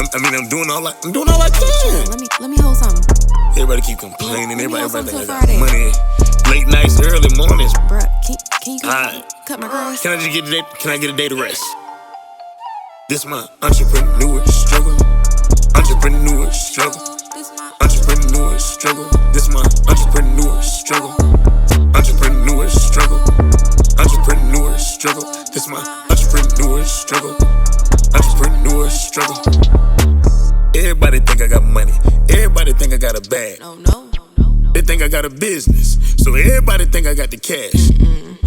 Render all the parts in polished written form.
I'm doing all I can. Let me hold something. Everybody keep complaining. Everybody think I got Friday. money. Late nights, early mornings. Bruh, can you Alright. cut my grass? Can I just get a day? Can I get a day to rest? This my entrepreneur struggle. Entrepreneur struggle. Entrepreneur struggle. This my entrepreneur struggle. Entrepreneur struggle. Entrepreneur struggle. This my entrepreneur struggle. Entrepreneur struggle. Everybody think I got money. Everybody think I got a bag. No. They think I got a business. So everybody think I got the cash.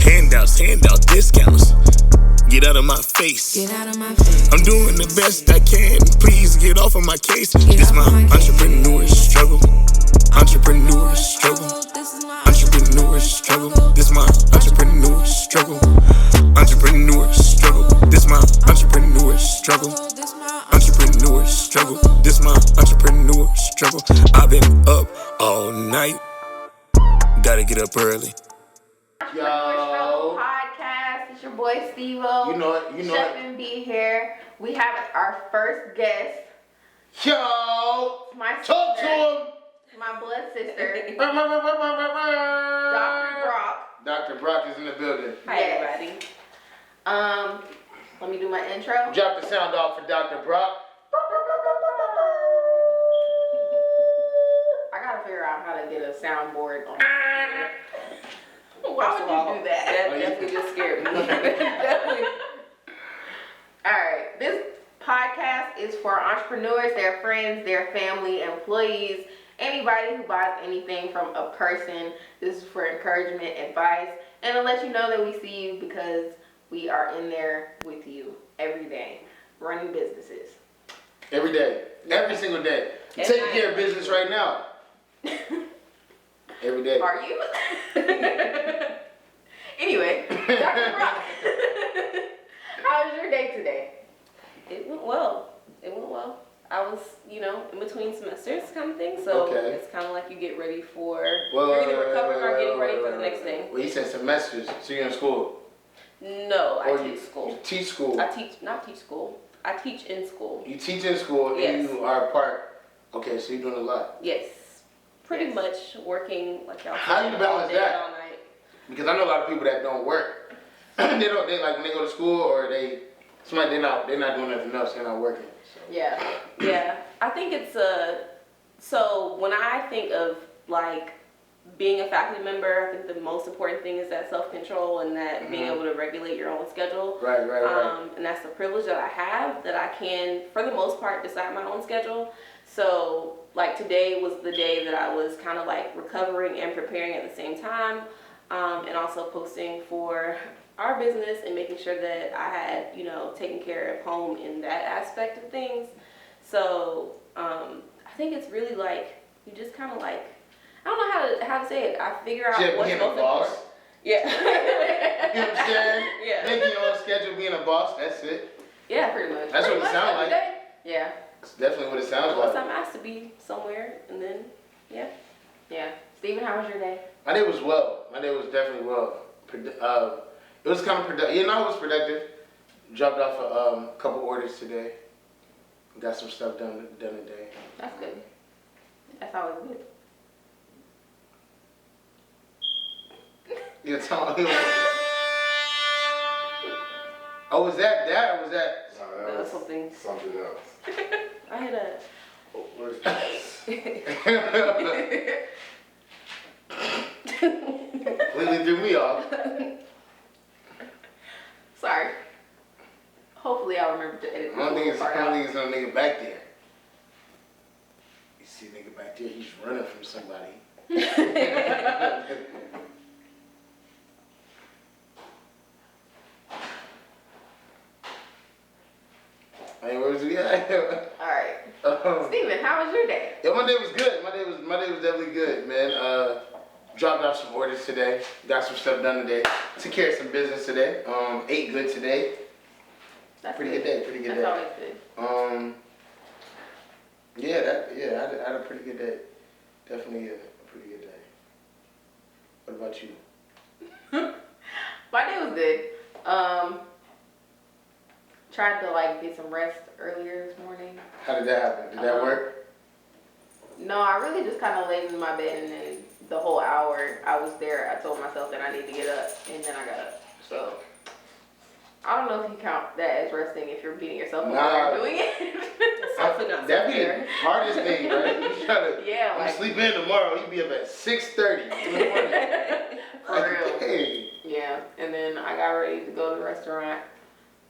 Handouts, discounts. Get out of my face. I'm doing the best I can. Please get off of my case. This my entrepreneur struggle. Entrepreneur struggle. Entrepreneur struggle. This my entrepreneur struggle. Entrepreneur struggle. This my entrepreneur struggle. Entrepreneur struggle. This my entrepreneur struggle. I've been up all night. Gotta get up early. Yo. Podcast. It's your boy Steve-O. You know it. Chef and B here. We have our first guest. Yo. My Talk to sister, him. my blood sister, Dr. Dr. Brock. Dr. Brock is in the building. Hi everybody. Let me do my intro. Drop the sound off for Dr. Brock. I gotta figure out how to get a soundboard on. Why would you do that? That definitely just scared me. Definitely. All right. This podcast is for entrepreneurs, their friends, their family, employees, anybody who buys anything from a person. This is for encouragement, advice, and to let you know that we see you because we are in there with you every day, running businesses. Every day. Every single day. You're taking care of business right now. Every day. Are you? Anyway, Dr. Brock, how was your day today? It went well. I was, in between semesters kind of thing. So It's kind of like you get ready for, you're either recovering or getting ready for the next thing. Well, you said semesters, so you're in school. No, I teach school. You teach school. I teach school. I teach in school. You teach in school and you are a part. Okay, so you're doing a lot. Yes. Pretty much working like y'all. How do you balance that? All night. Because I know a lot of people that don't work. They like when they go to school or they're not doing nothing else, they're not working. So. Yeah. I think it's so when I think of like being a faculty member, I think the most important thing is that self-control and that being able to regulate your own schedule. Right. And that's the privilege that I have, that I can, for the most part, decide my own schedule. So, like, today was the day that I was kind of like recovering and preparing at the same time, and also posting for our business and making sure that I had, taken care of home in that aspect of things. So, I think it's really like, you just kind of like, I don't know how to say it. I figure out what's most important. Yeah. You know what I'm saying? Yeah. Making your own schedule, being a boss, that's it. Yeah, pretty much. That's what it sounds like. Yeah. It's definitely what it sounds Unless like. I'm asked to be somewhere, and then, yeah. Steven, how was your day? My day was well. My day was definitely well. It was kind of productive. It was productive. Dropped off a couple orders today. Got some stuff done today. That's good. That's always good. You're telling me. Oh, was that or was that? No, that was something else. I had a. Completely threw me off. Sorry. Hopefully I'll remember to edit I don't think this part out. it's no nigga back there. You see a nigga back there, he's running from somebody. Hey, where's we at? Alright. Steven, how was your day? Yeah, my day was good. My day was definitely good, man. Dropped off some orders today. Got some stuff done today. Took care of some business today. Ate good today. That's Pretty good day. That's always good. I had a pretty good day. Definitely a pretty good day. What about you? My day was good. tried to like get some rest earlier this morning. How did that happen? Did that work? No, I really just kind of laid in my bed, and then the whole hour I was there, I told myself that I need to get up, and then I got up. So I don't know if you count that as resting if you're beating yourself up while doing it. That'd be the hardest thing, right? You try to sleep in tomorrow, you be up at 6:30 in the morning. For real. Hey. Yeah, and then I got ready to go to the restaurant,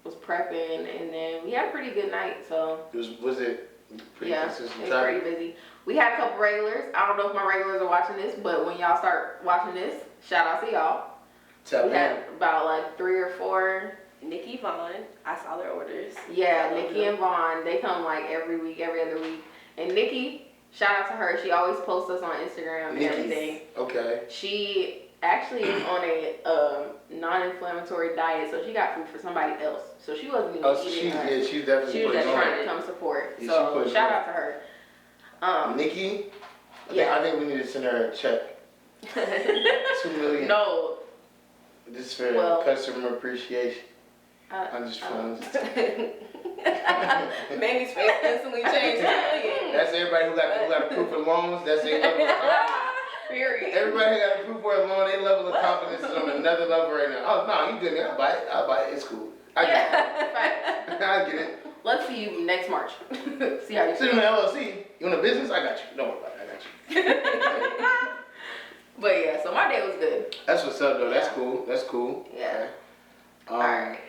was prepping, and then we had a pretty good night, so. Was it pretty consistent? It was pretty busy. We had a couple regulars. I don't know if my regulars are watching this, but when y'all start watching this, shout out to y'all. We had about like 3 or 4. Nikki, Vaughn, I saw their orders. Yeah, Nikki and Vaughn, they come like every week, every other week. And Nikki, shout out to her. She always posts us on Instagram and everything. Okay. She actually is on a non-inflammatory diet, so she got food for somebody else. So she wasn't even eating her. She's definitely She was just trying to come support. Yeah, so shout out to her. Nikki, I think we need to send her a check. $2 million. No. This is for customer appreciation. I'm just fun. Mamie's face instantly changed. That's everybody who got proof of loans. That's their level of confidence. Period. Everybody who got a proof for a loan, their level of confidence is on another level right now. Oh no, you good? I'll buy it. It's cool. I get it. I get it. Let's see you next March. See how you Sit in the LLC. You in a business? I got you. Don't worry about it. I got you. But yeah, so my day was good. That's what's up though. That's cool. That's cool. Yeah. Okay. Alright.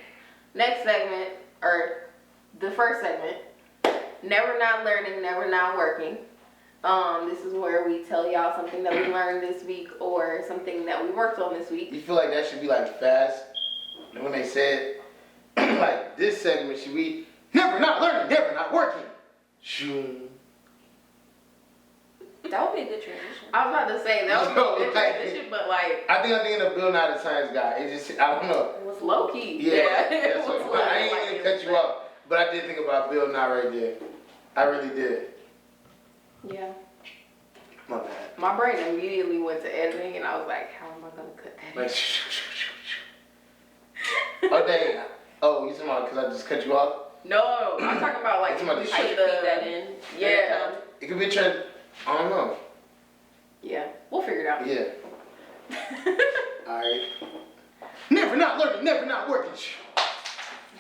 Next segment, or the first segment, never not learning, never not working. This is where we tell y'all something that we learned this week or something that we worked on this week. You feel like that should be like fast? When they said, like this segment should be never not learning, never not working. Shoom. That would be a good transition. I was about to say, that would be a good transition, but like. I think I'm thinking of Bill Nye the Science Guy. It just, I don't know. It was low key. Yeah. That's what, I ain't even cut you off, but I did think about Bill Nye right there. I really did. Yeah. My bad. My brain immediately went to editing, and I was like, how am I going to cut that in? Oh, dang. Oh, you talking about because I just cut you off? No, I'm talking about like, you put feed that in. Yeah. It could be a trend. I don't know. Yeah, we'll figure it out. Yeah. Alright. Never not learning, never not working.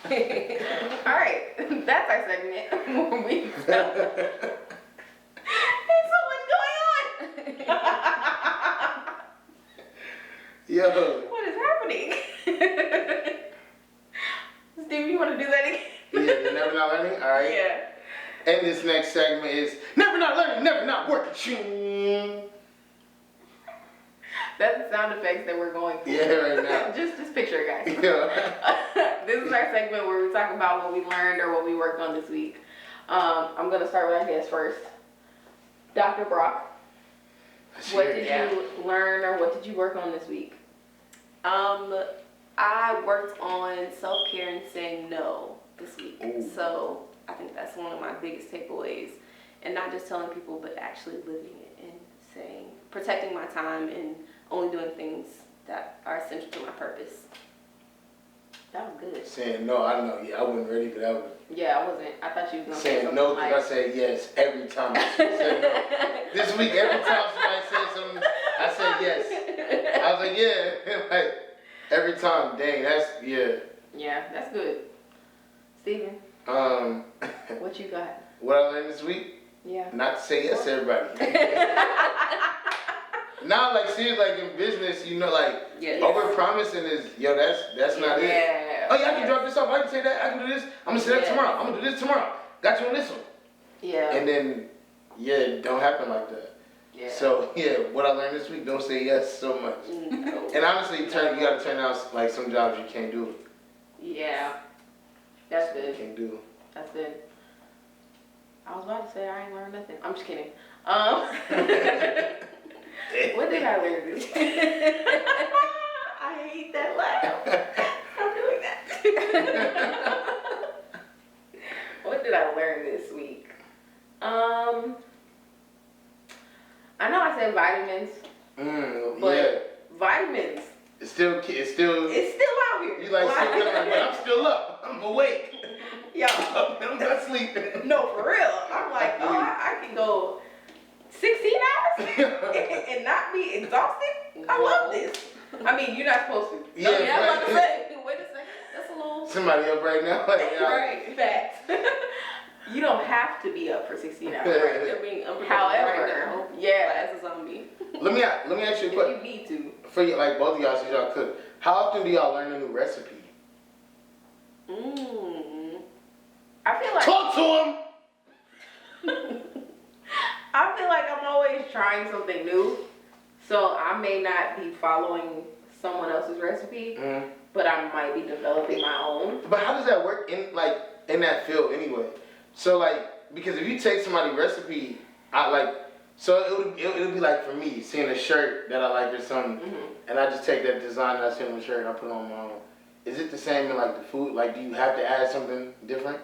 Alright, that's our segment. There's so much going on! Yo. What is happening? Steve, you want to do that again? Yeah, the never not learning? Alright. Yeah. And this next segment is never not learning, never not working. That's the sound effects that we're going for. Yeah, right now. just picture it, guys. Yeah. This is our segment where we talk about what we learned or what we worked on this week. I'm going to start with our guest first. Dr. Brock, what did you learn or what did you work on this week? I worked on self-care and saying no this week. Ooh. So I think that's one of my biggest takeaways. And not just telling people, but actually living it and saying, protecting my time and only doing things that are essential to my purpose. That was good. Saying no, I know. Yeah, I wasn't ready for that one. Yeah, I wasn't. I thought you was going to say Saying something no, like... because I said yes every time I said no. This week, every time somebody said something, I said yes. I was like, yeah. Like, every time. Dang, that's, yeah. Yeah, that's good. Steven, what you got? What I learned this week? Yeah. Not to say yes to everybody. Now, like, seriously, like in business, you know, like, over-promising is, yo, that's not it. Oh, yeah, I can drop this off. I can say that. I can do this. I'm going to say that tomorrow. I'm going to do this tomorrow. Got you on this one. Yeah. And then, it don't happen like that. Yeah. So, what I learned this week, don't say yes so much. No. And honestly, you got to turn out, like, some jobs you can't do. Yeah. That's You good. can't do. That's good. I was about to say I ain't learned nothing. I'm just kidding. What did I learn this week? I hate that laugh. Stop doing that. What did I learn this week? I know I said vitamins. But vitamins. It's still It's still out here. You like still good, like, but I'm still up. I'm awake. Yo, I'm not sleeping. no, for real. I'm like, oh, I can go 16 hours and not be exhausted. I love this. I mean, you're not supposed to. Yeah, I'm about right. to say, wait a second. That's a little. Somebody up right now. Like, Right, facts. You don't have to be up for 16 hours. Right? They're being unprotected right now. Yeah, as a zombie. Let me ask you a If question. you need to. For you, like both of y'all, since y'all cook, how often do y'all learn a new recipe? I feel like Talk to I feel like I'm always trying something new, so I may not be following someone else's recipe, him. but I might be developing my own. But how does that work in that field anyway? So like, because if you take somebody's recipe, so it would be like for me seeing a shirt that I like or something, and I just take that design that I see on the shirt and I put it on my own. Is it the same in like the food? Like, do you have to add something different?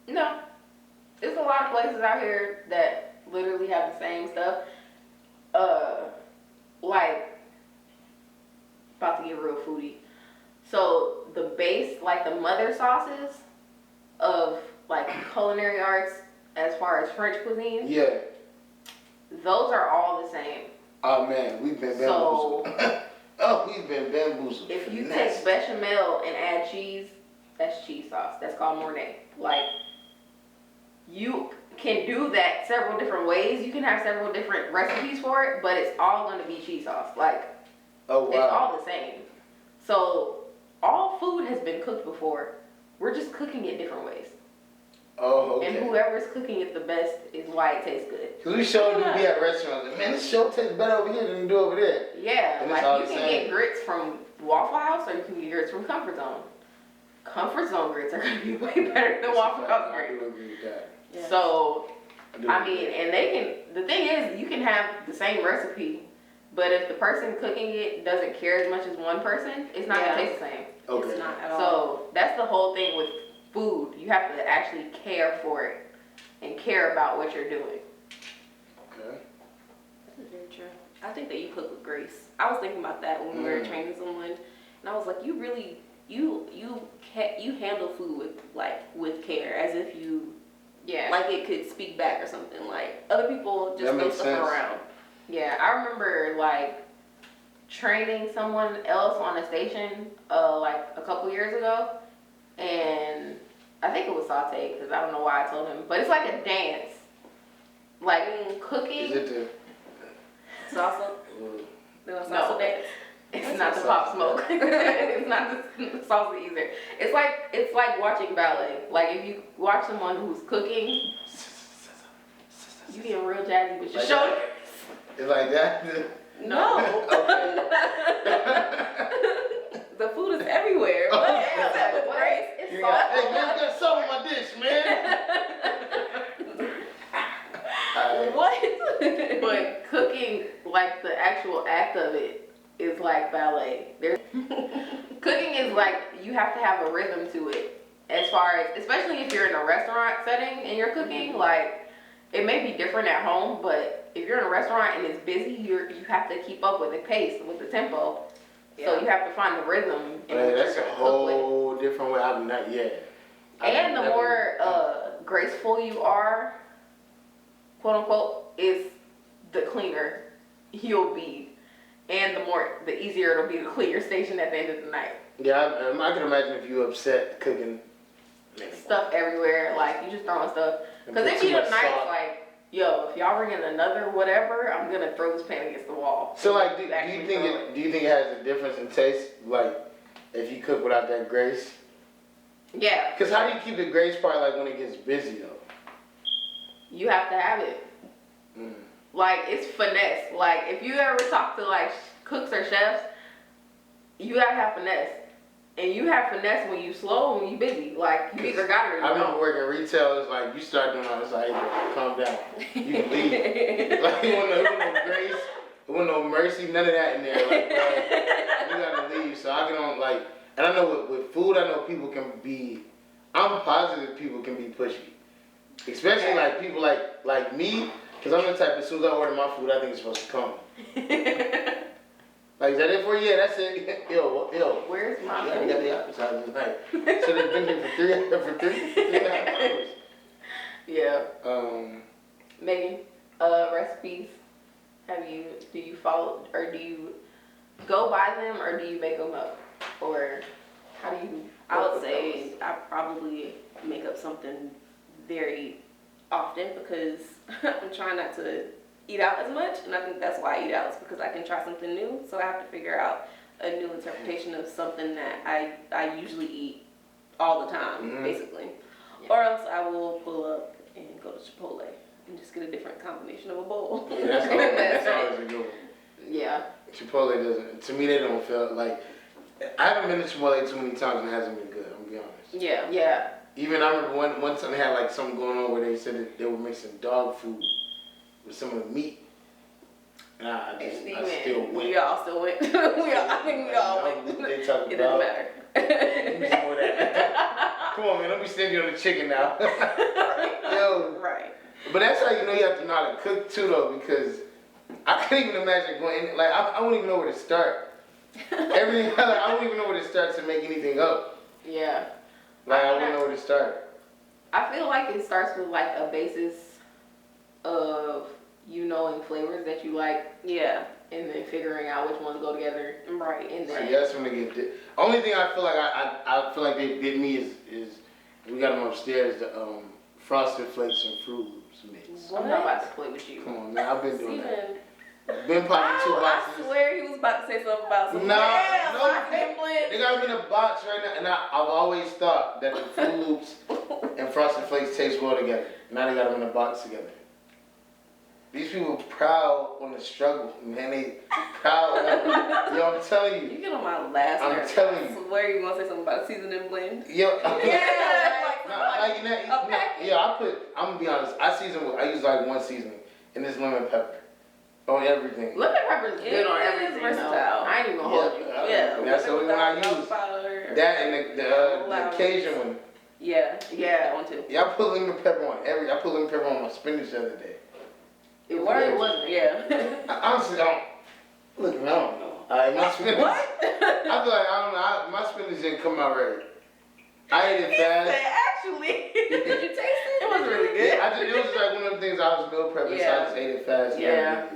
No, there's a lot of places out here that literally have the same stuff. Like, about to get real foodie. So the base, like the mother sauces of like culinary arts, as far as French cuisine, Yeah. those are all the same. Oh man, we've been So bamboozled. We've been bamboozled. if you Finesse. take bechamel and add cheese, that's cheese sauce. That's called Mornay. Like, you can do that several different ways. You can have several different recipes for it, but it's all going to be cheese sauce. Like, Oh wow. it's all the same. So all food has been cooked before. We're just cooking it different ways. Oh okay. And whoever's cooking it the best is why it tastes good. Because we showed you be at restaurants. Like, man, this show tastes better over here than it do over there. Yeah, And it's all like the you can same. get grits from Waffle House or you can get grits from Comfort Zone. Comfort Zone grits are gonna be way better than Waffle House I grits. do agree with that. Yeah. So, do I agree. mean, and they can, the thing is, you can have the same recipe, but if the person cooking it doesn't care as much as one person, it's not Yeah. gonna taste the same. Okay. It's not at all. So, that's the whole thing with food. You have to actually care for it and care about what you're doing. Okay. That's very true. I think that you cook with grace. I was thinking about that when we were training someone, and I was like, you really, you handle food with care, as if you Yeah. like it could speak back or something. Like other people just That throw makes stuff sense. around. Yeah, I remember like training someone else on a station like a couple years ago, and I think it was saute because I don't know why I told him, but it's like a dance, like cooking. Is it the? Salsa. No. Salsa dance. It's not the pop smoke. It's not the salsa either. It's like watching ballet. Like if you watch someone who's cooking, you getting real jazzy with your Like shoulders. It's like that. No. The food is everywhere. What is that with grace? It's You salt. got, hey man, you got salt on my dish, man. What? But cooking, like the actual act of it, is like ballet. Cooking is like you have to have a rhythm to it. As far as, especially if you're in a restaurant setting and you're cooking, like it may be different at home, but if you're in a restaurant and it's busy, you have to keep up with the pace, with the tempo. So you have to find the rhythm. in Man, which that's you're a gonna cook with. whole different way. I've not yet. And the more graceful you are, quote unquote, is the cleaner you'll be, and the easier it'll be to clean your station at the end of the night. Yeah, I can imagine if you upset cooking. Stuff everywhere, like you just throwing stuff. Because Put if too you much have nights salt. like, yo, if y'all bring in another whatever, I'm gonna throw this pan against the wall. So like, do Actually you think throw it has a difference in taste? Like, if you cook without that grace? Yeah, Because how do you keep the grace part like when it gets busy though? you have to have it. Mm. Like, it's finesse. Like, if you ever talk to like cooks or chefs, you gotta have finesse. And you have finesse when you slow and when you busy. Like, you either got it or you I remember don't. working retail. It's like you start doing all this, like, hey, calm down. You can leave. Like, it wasn't no grace, it wasn't no mercy, none of that in there. Like, bro, you gotta leave. So I can only like, and I know with food, I know people can be. I'm positive people can be pushy, especially like people like me, because I'm the type. As soon as I order my food, I think it's supposed to come. Like, is that it for you? Yeah, that's it. Yo. Where's my Yeah, we food? got the appetizers tonight. So they've been here for three and a half hours. Yeah. Megan, Recipes. Do you follow, or do you go by them, or do you make them up? Or how do you? I would say I probably make up something very often because I'm trying not to eat out as much, and I think that's why I eat out, is because I can try something new. So I have to figure out a new interpretation of something that I usually eat all the time, basically. Yeah. Or else I will pull up and go to Chipotle and just get a different combination of a bowl. Yeah, that's always a good one. Yeah. Chipotle doesn't, to me, they don't feel like, I haven't been to Chipotle too many times and it hasn't been good, I'm gonna be honest. Yeah. Yeah. Even I remember one time they had like something going on where they said that they were mixing dog food with some of the meat. And I still went. We all still went. I think we all went. They talking It about. doesn't matter. Give me some more of that. Come on, man, don't be stingy on the chicken now. Yo. Right. But that's how you know you have to know how to cook too, though, because I couldn't even imagine going in. Like, I wouldn't even know where to start. Everything, I wouldn't even know where to start to make anything up. Yeah. Like, I wouldn't know where to start. I feel like it starts with like a basis of you knowing flavors that you like. Yeah. And then figuring out which ones go together. Right. And So then that's when they get. Only thing I feel like I feel like they did me is we got them upstairs, the Frosted Flakes and Fruit Loops mix. What? I'm not about to play with you. Come on, man, I've been doing Steven. that. Been popping 2 I boxes. swear he was about to say something about some. Nah, Yeah, no, Frosted Flakes. they got them in a box right now, and I've always thought that the Fruit Loops and Frosted Flakes taste well together. Now they got them in a box together. These people proud on the struggle, man. They proud. Yo, I'm telling You you. get on my last I'm nerve. telling you. I swear you gonna say something about season and blend. Yo, Yeah, I'm gonna be honest. I use like one seasoning, and it's lemon pepper on everything. Lemon pepper is good on It is everything. versatile. Though. I ain't even gonna hold you. Yeah, That's the only one I use. Powder. That and the Cajun one. Yeah, Yeah. that one too. Yeah, I put lemon pepper on I put lemon pepper on my spinach the other day. It wasn't. Yeah. I honestly, I don't know. My spinach. What? I feel like I don't know. My spinach didn't come out right. I ate it fast. Actually, did you taste it? It was really good. Yeah, it was like one of them things I was meal prepping, so I just ate it fast. Yeah.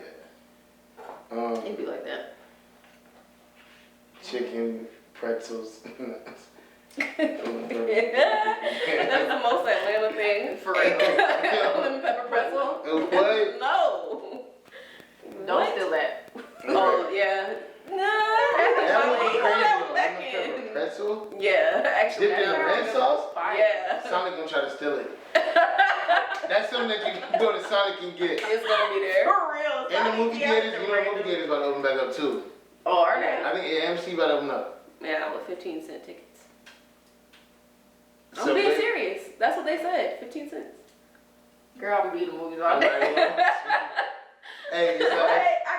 It'd be like that. Chicken, pretzels. That's the most Atlanta thing. For real. Lemon pepper pretzel. What? No. Don't steal that. Oh yeah. No. That would be That crazy. back Lemon in. pepper pretzel? Yeah, actually. Dipped in the red sauce? Yeah. Sonic gonna try to steal it. That's something that you can go to Sonic and get. It's gonna be there. For real. And the movie theaters, you know the movie theaters about to open back up too. Oh, are they? I think AMC about to open up. Yeah, with 15-cent tickets. I'm So being they- serious. That's what they said. 15 cents. Girl, I'm beating movies all I'm day. like, well, hey, it's like, I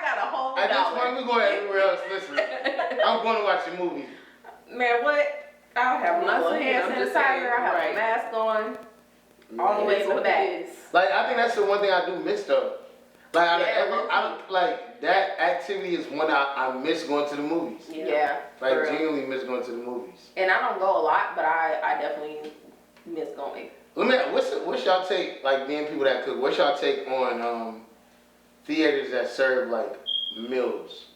got a whole at this dollar. point, we going everywhere else. Listen, I'm going to watch the movie. Man, what? I'll have my little hand I'm just sanitizer. I have saying, my mask on. All the way to the back. Like, I think that's the one thing I do miss though. Like, Yeah, like that activity is one I miss going to the movies. Yeah. Like, for real. genuinely miss going to the movies. And I don't go a lot, but I definitely miss going. Let me. What's y'all take? Like being people that cook. What's y'all take on theaters that serve like meals,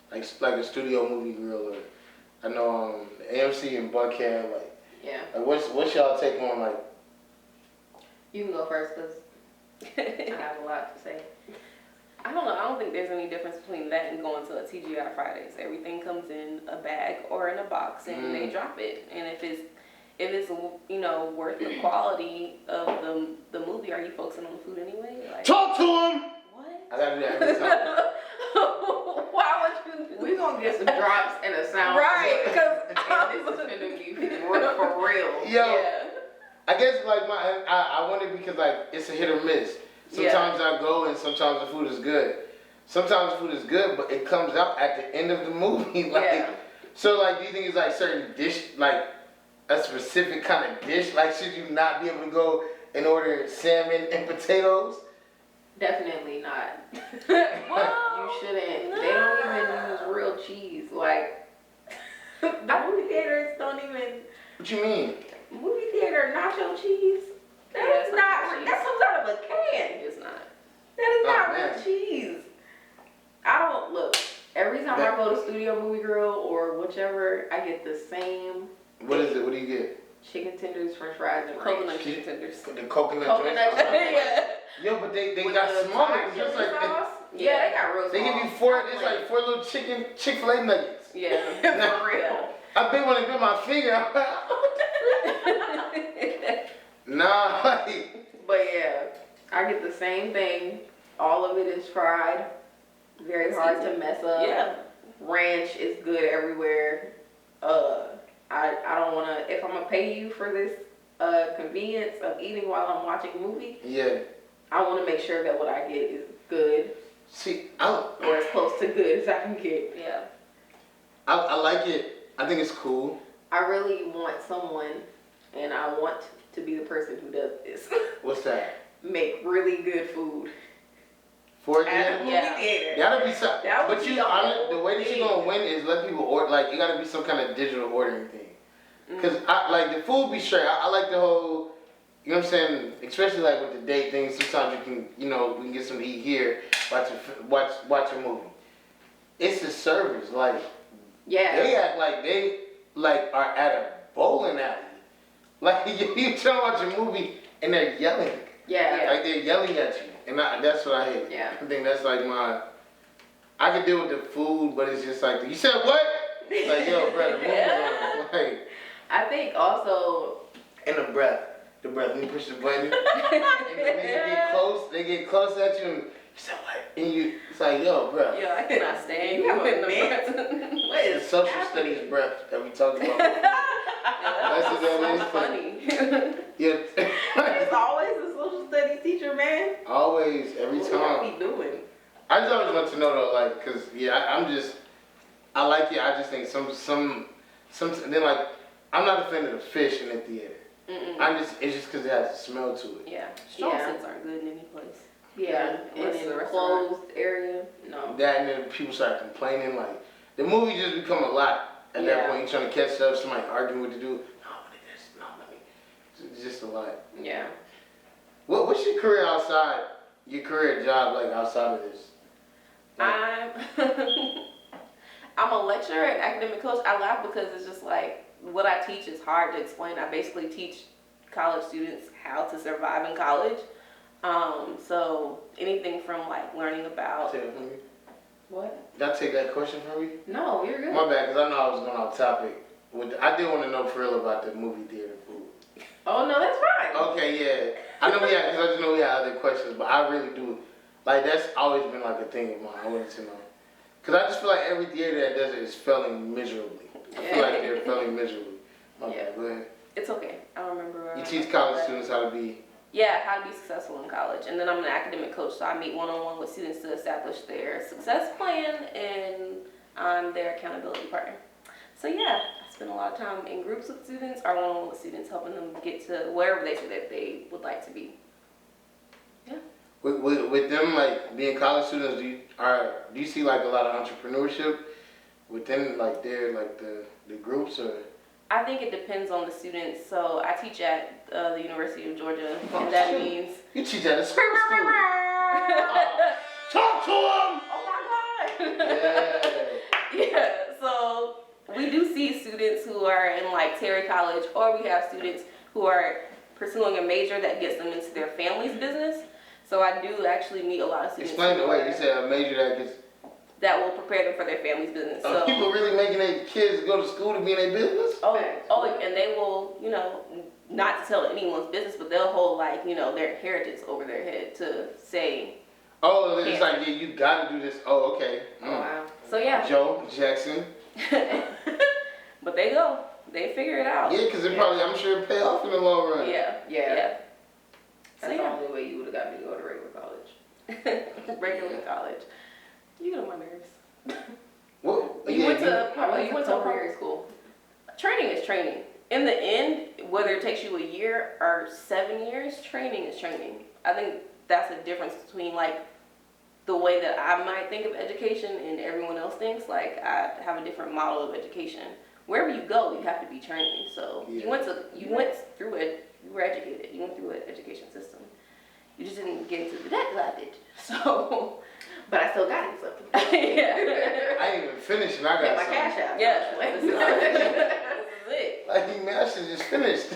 like a studio movie grill? Or I know AMC in Buckhead. Like, Yeah. what's y'all take on like? You can go first, cause I have a lot to say. I don't know. I don't think there's any difference between that and going to a TGI Fridays. Everything comes in a bag or in a box, and they drop it. And if it's worth the quality of the movie, are you focusing on the food anyway? Like, Talk to him. what? I gotta do that every time. Why would you? We gonna get some drops and a sound. Right, because And this is gonna be for real. Yo, yeah. I guess like I wonder because like it's a hit or miss. Sometimes I go and sometimes the food is good. Sometimes the food is good, but it comes out at the end of the movie. Like, Yeah. So like, do you think it's like certain dish, like a specific kind of dish? Like, should you not be able to go and order salmon and potatoes? Definitely not. Well, You shouldn't. no. They don't even use real cheese. Like, the movie theaters don't even. What you mean? Movie theater nacho cheese? Yeah, That it's is not not. real cheese. That comes out of a can. It's not. That is Oh, not man. real cheese. I don't look. Every time I go to Studio Movie Grill or whichever, I get the same What is it? What do you get? chicken tenders, French fries, and Coconut ranch. chicken tenders. The coconut Coconut joints? Yeah. Yo, but they With got the smaller. Thai It's just chili like sauce. Yeah, they got real they give small. you four. It's like 4 little Chick-fil-A nuggets. Yeah. For real. I bit one and bit my finger. I'm like, what the frick? Nah, like, But yeah, I get the same thing. All of it is fried. Very hard to mess up. Yeah. Ranch is good everywhere. I don't want to, if I'm going to pay you for this convenience of eating while I'm watching a movie, yeah. I want to make sure that what I get is good See, or as close to good as I can get. Yeah. I like it. I think it's cool. I really want someone, and I want to be the person who does this, What's that? make really good food. For it, At a movie Yeah. theater. gotta be some. That would But be you, the whole the way that thing. you're gonna win is let people order. Like, it gotta be some kind of digital ordering thing. Cause I like the food be straight. I like the whole. You know what I'm saying? Especially like with the date thing. Sometimes you can, we can get some to eat here. Watch a movie. It's the service. Like Yeah. they act like they are at a bowling alley. Like you trying to watch a movie and they're yelling. Yeah. Like they're yelling at you, and that's what I hate. Yeah. I think that's like I can deal with the food, but it's just like you said what? Like yo, bro, the movie's on. Like I think also, and the breath. When you push the button, and then they get close at you, and you say what? And it's like yo, bro. Yeah, I cannot stand You have a in the mix. present. what The is social happening? studies breath that we talked about. That's what that is. so funny. Yeah, It's always the social studies teacher, man. always, every What time. y'all be doing? I just always want to know though, like, cause I like it. I just think some, then like, I'm not a fan of the fish in the theater. It's just cause it has a smell to it. Yeah. Strong Yeah. scents aren't good in any place. Yeah, unless and in it's a a restaurant. closed area, no. That and then people start complaining, like, the movie just become a lot. At that Yeah. point, you're trying to catch up, somebody arguing what to do. No, let me this, no, let me. It's just a lot. Yeah. What's your career outside, your career job, like, outside of this? Like, I'm a lecturer and academic coach. I laugh because it's just like what I teach is hard to explain. I basically teach college students how to survive in college. So anything from like learning about take it from you? What? Did I take that question from you? No, you're good. My bad, because I know I was going off topic. I did want to know for real about the movie theater food. Oh, no, that's fine. Okay, yeah. I know because I just know we had other questions, but I really do. Like, that's always been like a thing of mine. I wanted to know. Because I just feel like every theater that does it is failing miserably. I feel like they're failing miserably. My bad, go ahead. It's okay. I don't remember. You teach college students how to be. Yeah, how to be successful in college. And then I'm an academic coach, so I meet one-on-one with students to establish their success plan, and I'm their accountability partner. So yeah, I spend a lot of time in groups with students or one-on-one with students, helping them get to wherever they say that they would like to be. Yeah. With them, like, being college students, do you see, like, a lot of entrepreneurship within, like, the groups, or? I think it depends on the students. So I teach at the University of Georgia, and that means... You teach at a school student. Talk to them! Oh my God! Yeah. Yeah, so we do see students who are in like Terry College, or we have students who are pursuing a major that gets them into their family's business. So I do actually meet a lot of students Explain the who way are- you said a major that gets. that will prepare them for their family's business. Are So people really making their kids go to school to be in their business? and they will, not to tell anyone's business, but they'll hold like, their inheritance over their head to say, Oh, it's like, yeah, you gotta do this. Oh, okay. Oh, wow. so yeah. Joe Jackson. But they figure it out. Yeah, because it probably, I'm sure it pay off in the long run. Yeah. Yeah. So That's yeah. the only way you would have got me to go to regular college. Regular college. You get on my nerves. Well, You yeah, went to culinary school. Training is training. In the end, whether it takes you a year or 7 years, training is training. I think that's a difference between like the way that I might think of education and everyone else thinks. Like I have a different model of education. Wherever you go, you have to be trained. So you went through it. You were educated. You went through an education system. You just didn't get into the debt that I did. So, but I still got it something. Yeah. I ain't even finished and I got my something. cash out. Yeah. This is it. Like, man, I should just finished.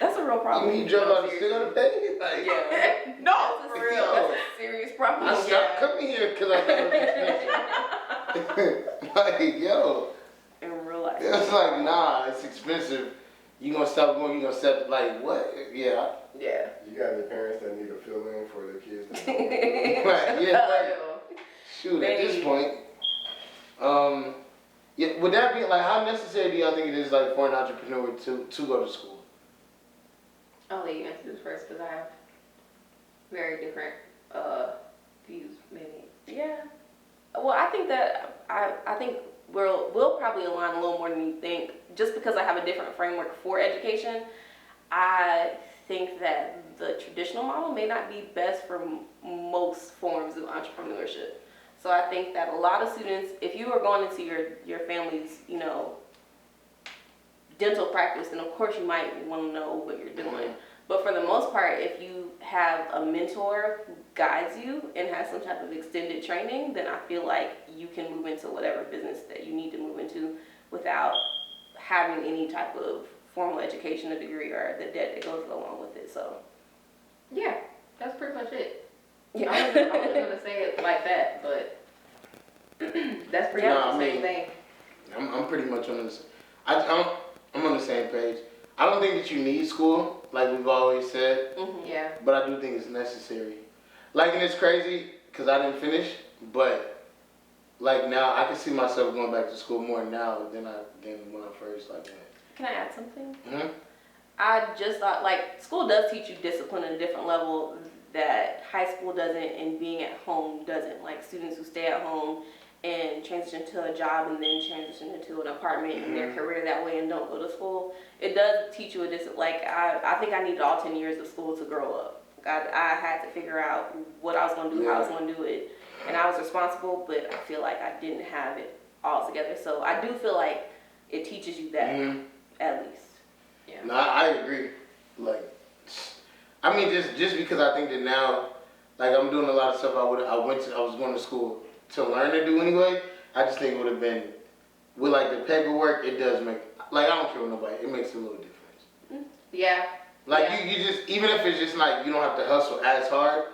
That's a real problem. You drove out the still gonna pay? Like, Yeah. No, That's for real. That's a serious problem. I stopped coming here because I thought it was expensive. Like, yo. In real life. It's like, nah, it's expensive. You gonna stop going, you gonna step, like, what? Yeah. Yeah. You got any parents that need a fill-in for their kids? Right, yeah, like, shoot, at this point, yeah, would that be, like, how necessary do y'all think it is, like, for an entrepreneur to go to school? I'll let you answer this first because I have very different views, maybe. Yeah. Well, I think that I think we'll probably align a little more than you think. Just because I have a different framework for education, I think that the traditional model may not be best for most forms of entrepreneurship. So I think that a lot of students, if you are going into your family's, dental practice, then of course you might want to know what you're doing. But for the most part, if you have a mentor who guides you and has some type of extended training, then I feel like you can move into whatever business that you need to move into without having any type of formal education, a degree, or the debt that goes along with it. So, Yeah, that's pretty much it. yeah. I wasn't gonna say it like that, but that's pretty much the same thing. I'm pretty much on this. I'm on the same page. I don't think that you need school, like we've always said, Yeah. but I do think it's necessary. Like, and it's crazy because I didn't finish, but like now I can see myself going back to school more now than when I first went. Can I add something? Mm-hmm. I just thought, like, school does teach you discipline at a different level that high school doesn't, and being at home doesn't. Like, students who stay at home and transition to a job and then transition into an apartment and their career that way and don't go to school, it does teach you a discipline. Like, I think I needed all 10 years of school to grow up. I had to figure out what I was going to do, how I was going to do it, and I was responsible, but I feel like I didn't have it all together. So I do feel like it teaches you that, at least. Yeah. No, I agree. Like, I mean, just because I think that now, like, I'm doing a lot of stuff I was going to school to learn to do anyway. I just think it would have been, with like the paperwork, it does make, like, I don't care what nobody, it makes a little difference. Yeah. Like, you just, even if it's just like, you don't have to hustle as hard,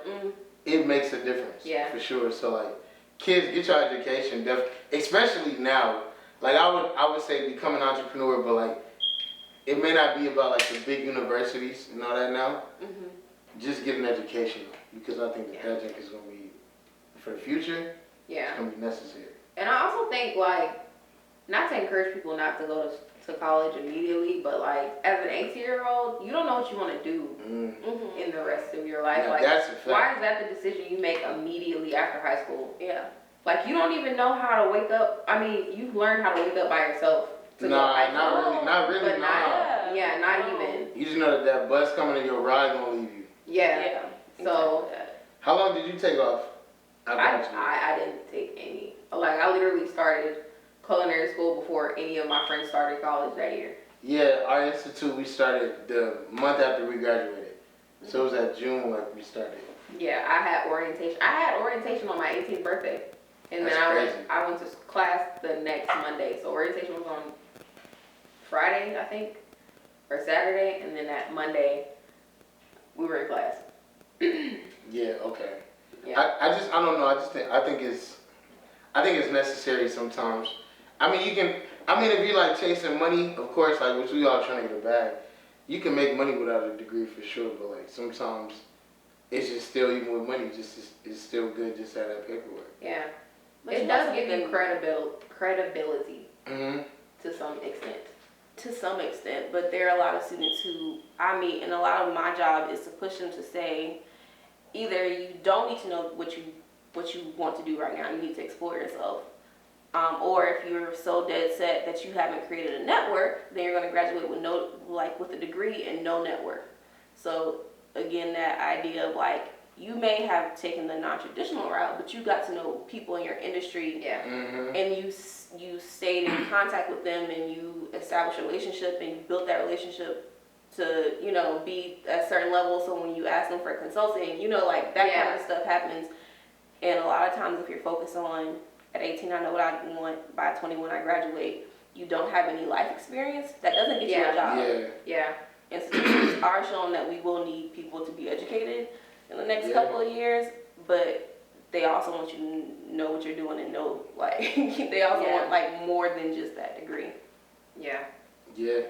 it makes a difference. Yeah. For sure. So, like, kids, get your education, especially now. Like, I would say become an entrepreneur, but like, it may not be about like the big universities and all that now. Just get an education, because I think that is going to be, for the future, Yeah. it's going to be necessary. And I also think, like, not to encourage people not to go to college immediately, but like, as an 18-year-old, you don't know what you want to do in the rest of your life. Now, like, that's a fact. why is that the decision you make immediately after high school? Yeah. Like, you don't even know how to wake up. I mean, you've learned how to wake up by yourself. Not really. But not even. You just know that bus coming and your ride gonna leave you. Yeah. So, How long did you take off? I didn't take any. Like, I literally started culinary school before any of my friends started college that year. Yeah, our institute, we started the month after we graduated. So it was at June, like, we started. Yeah, I had orientation on my 18th birthday. And That's then crazy. I went to class the next Monday. So orientation was on Friday, I think, or Saturday, and then that Monday we were in class. Yeah, okay. Yeah. I don't know, I think it's necessary sometimes. I mean, if you like chasing money, of course, like, which we all trying to get a bag, you can make money without a degree for sure, but like, sometimes it's just still, even with money, it's still good just to have that paperwork. Yeah. But It you does also give you can- credibility Mm-hmm. to some extent. To some extent, but there are a lot of students who I meet, and a lot of my job is to push them to say, either you don't need to know what you want to do right now, you need to explore yourself, or if you're so dead set that you haven't created a network, then you're going to graduate with with a degree and no network. So again, that idea of like, you may have taken the non-traditional route, but you got to know people in your industry, and you stayed in contact with them, and you established a relationship, and you built that relationship to, you know, be at a certain level. So when you ask them for consulting, you know, like that kind of stuff happens. And a lot of times, if you're focused on at 18, I know what I want, by 21 I graduate, you don't have any life experience, that doesn't get you a job. Institutions are showing that we will need people to be educated in the next couple of years, but they also want you to know what you're doing and know, like, they also want, like, more than just that degree. Yeah. Yeah,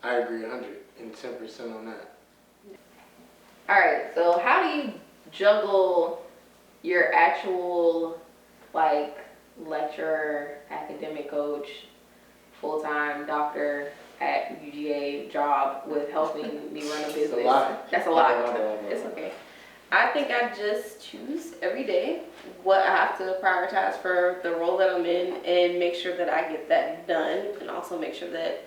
I agree 110% on that. All right, so how do you juggle your actual, like, lecturer, academic coach, full-time doctor at UGA job with helping me run a business? It's a lot. That's a lot. It's okay. I think I just choose every day what I have to prioritize for the role that I'm in and make sure that I get that done, and also make sure that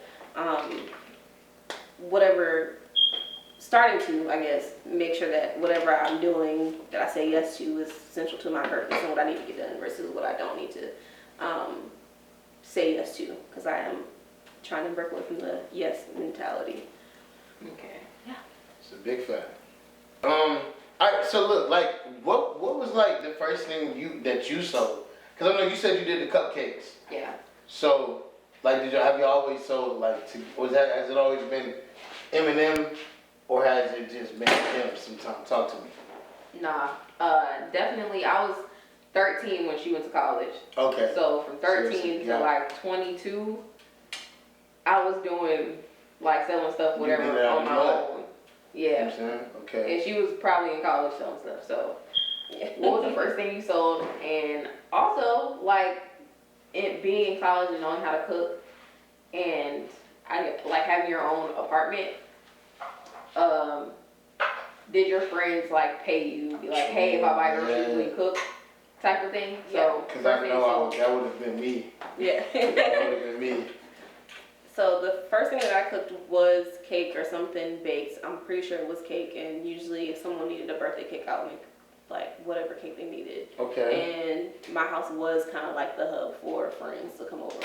make sure that whatever I'm doing that I say yes to is essential to my purpose and what I need to get done versus what I don't need to say yes to, because I am trying to break away from the yes mentality. Okay. Yeah. It's a big fact. Alright, so look, like, what was like the first thing that you sold? Because I know you said you did the cupcakes. Yeah. So, like, have you always sold, like, has it always been M&M, or has it just been him sometime? Talk to me. Nah, definitely. I was 13 when she went to college. Okay. So from 13 to like 22, I was doing, like, selling stuff, whatever, on my own. Yeah. You know what I'm saying? Okay. And she was probably in college selling stuff. So, what was the first thing you sold? And also, like, it being in college and knowing how to cook, and like having your own apartment. Did your friends like pay you? Be like, hey, if I buy groceries, will you cook? Type of thing. So, because I know that would have been me. Yeah. That would have been me. So the first thing that I cooked was cake or something baked. I'm pretty sure it was cake, and usually if someone needed a birthday cake, I would make like whatever cake they needed. Okay. And my house was kind of like the hub for friends to come over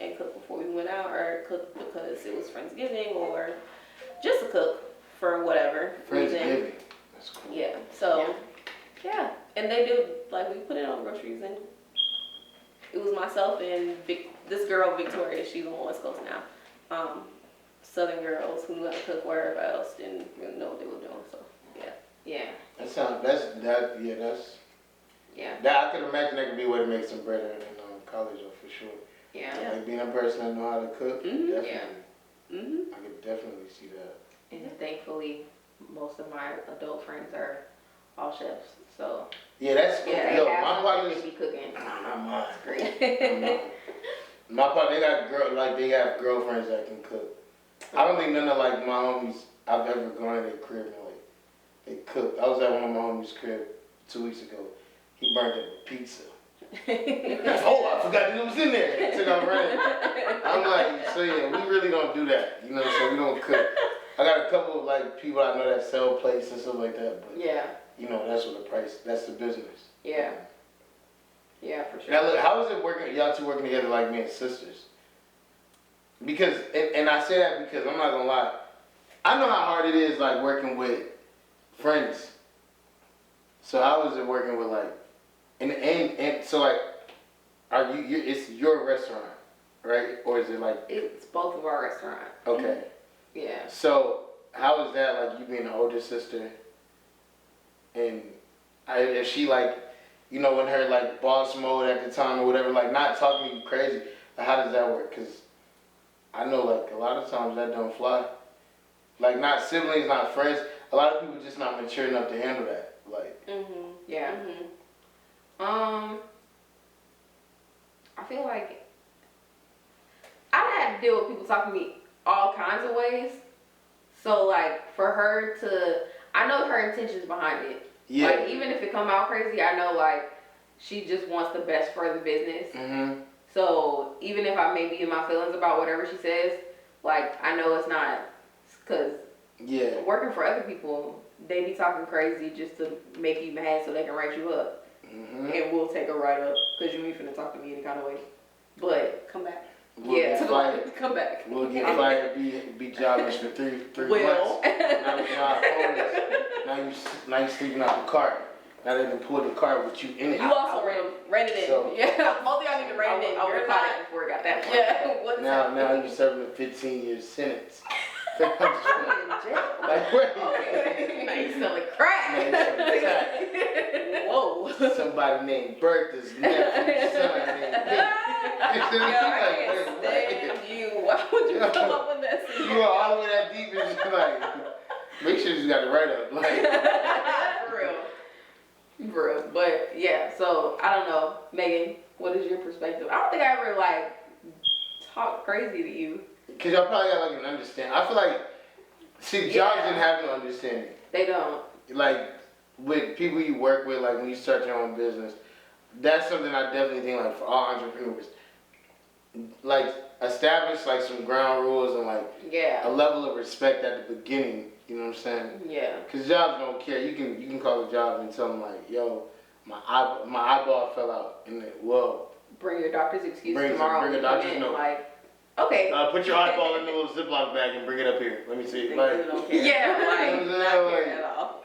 and cook before we went out, or cook because it was Friendsgiving, or just to cook for whatever reason. Friendsgiving. That's cool. Yeah. So yeah, and they did, like, we put it on groceries, and it was myself and this girl Victoria. She's on West Coast now. Southern girls who knew how to cook where everybody else didn't really know what they were doing. So yeah. That sounds that I could imagine that could be a way to make some bread in college, for sure. Yeah. Like being a person that know how to cook. Definitely. Yeah. I could definitely see that. And thankfully, most of my adult friends are all chefs. So yeah, that's cool. yeah, Yo, they have my partners be cooking. not mine. That's great. My partner, they have girlfriends that can cook. I don't think none of like my homies I've ever gone to their crib and like they cook. I was at one of my homies' crib 2 weeks ago. He burnt up a pizza. Oh, I forgot that it was in there. Took off running. I'm like, so yeah, we really don't do that. You know, so we don't cook. I got a couple of like people I know that sell plates and stuff like that, but you know, that's what that's the business. Yeah, for sure. Now look, how is it working? Y'all two working together like me and sisters? Because, and I say that because I'm not gonna lie, I know how hard it is like working with friends. So how is it working with like, and so like, are you? It's your restaurant, right? Or is it like? It's both of our restaurant. Okay. Yeah. So how is that like you being the older sister, and is she like, you know, in her like boss mode at the time or whatever, like not talking to you crazy? How does that work? Because I know like a lot of times that don't fly. Like not siblings, not friends. A lot of people just not mature enough to handle that. Like. Yeah. I feel like I've had to deal with people talking to me all kinds of ways. So like for her to, I know her intentions behind it. Yeah. Like even if it come out crazy, I know like she just wants the best for the business. So even if I may be in my feelings about whatever she says, like I know it's not, because Yeah. Working for other people, they be talking crazy just to make you mad so they can write you up. Mm-hmm. And we'll take a write up because you ain't finna talk to me any kind of way. But Come back. We'll get fired. come back. We'll get fired. Be jobless for three Well. months. Now we job homeless. Now you sleeping out the cart. Now they done pulled the cart with you in it. You also ran it in. So- Yeah, both of y'all need to ran it in. I would You're have not. caught it before it got that far. Yeah. What's Now you serving a 15-year sentence. I'm in jail. Like, wait. Now you selling crack. Man, some Whoa. guy, somebody named Bertha's nephew, son named Dick. Yo, I can't stand you. Why would you come up with that scene? You are all the way that deep and just like, make sure you got the right up. Like, For real. But yeah, so I don't know. Megan, what is your perspective? I don't think I ever like talk crazy to you. cause y'all probably got like an understanding. I feel like, see, jobs didn't have no understanding. They don't. Like, with people you work with, like when you start your own business, that's something I definitely think like for all entrepreneurs, like establish like some ground rules and like Yeah. a level of respect at the beginning. You know what I'm saying? Yeah. Cause jobs don't care. You can call a job and tell them like, yo, my eyeball fell out, and then, whoa. Bring your doctor's excuse Bring tomorrow. a when you doctor's come in, note. Like, okay. Put your eyeball in the little Ziploc bag and bring it up here. Let me see. They Like, really don't care. Yeah, like, like- not care at all.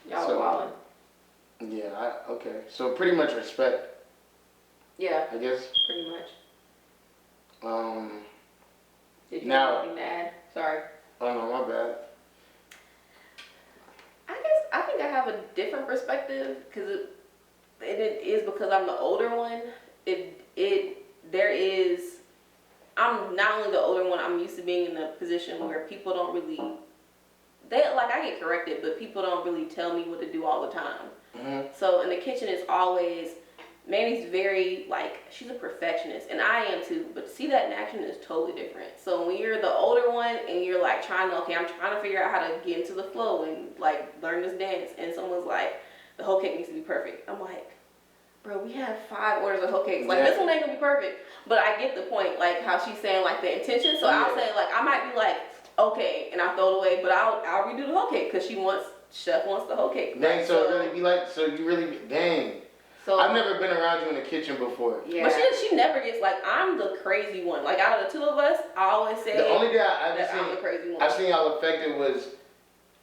Y'all So- wildin'. yeah, okay. So pretty much respect, Yeah, I guess. pretty much. Did you Now- have anything to add? Sorry. Oh no, my bad. I think I have a different perspective because it is because I'm the older one. I'm not only the older one, I'm used to being in a position where people don't really, I get corrected, but people don't really tell me what to do all the time. Mm-hmm. So in the kitchen it's always, Manny's very, she's a perfectionist, and I am too, but to see that in action is totally different. So when you're the older one and you're I'm trying to figure out how to get into the flow and learn this dance, and someone's like, the whole cake needs to be perfect. I'm like, bro, we have 5 orders of whole cakes. This one ain't gonna be perfect. But I get the point, how she's saying, the intention. So I'll say, I might be okay, and I'll throw it away, but I'll redo the whole cake because chef wants the whole cake. Dang, so it really be so you really, dang. So I've never been around you in the kitchen before. Yeah. But she never gets I'm the crazy one. Out of the two of us, I always say The only day I'm the crazy one. I seen y'all affected was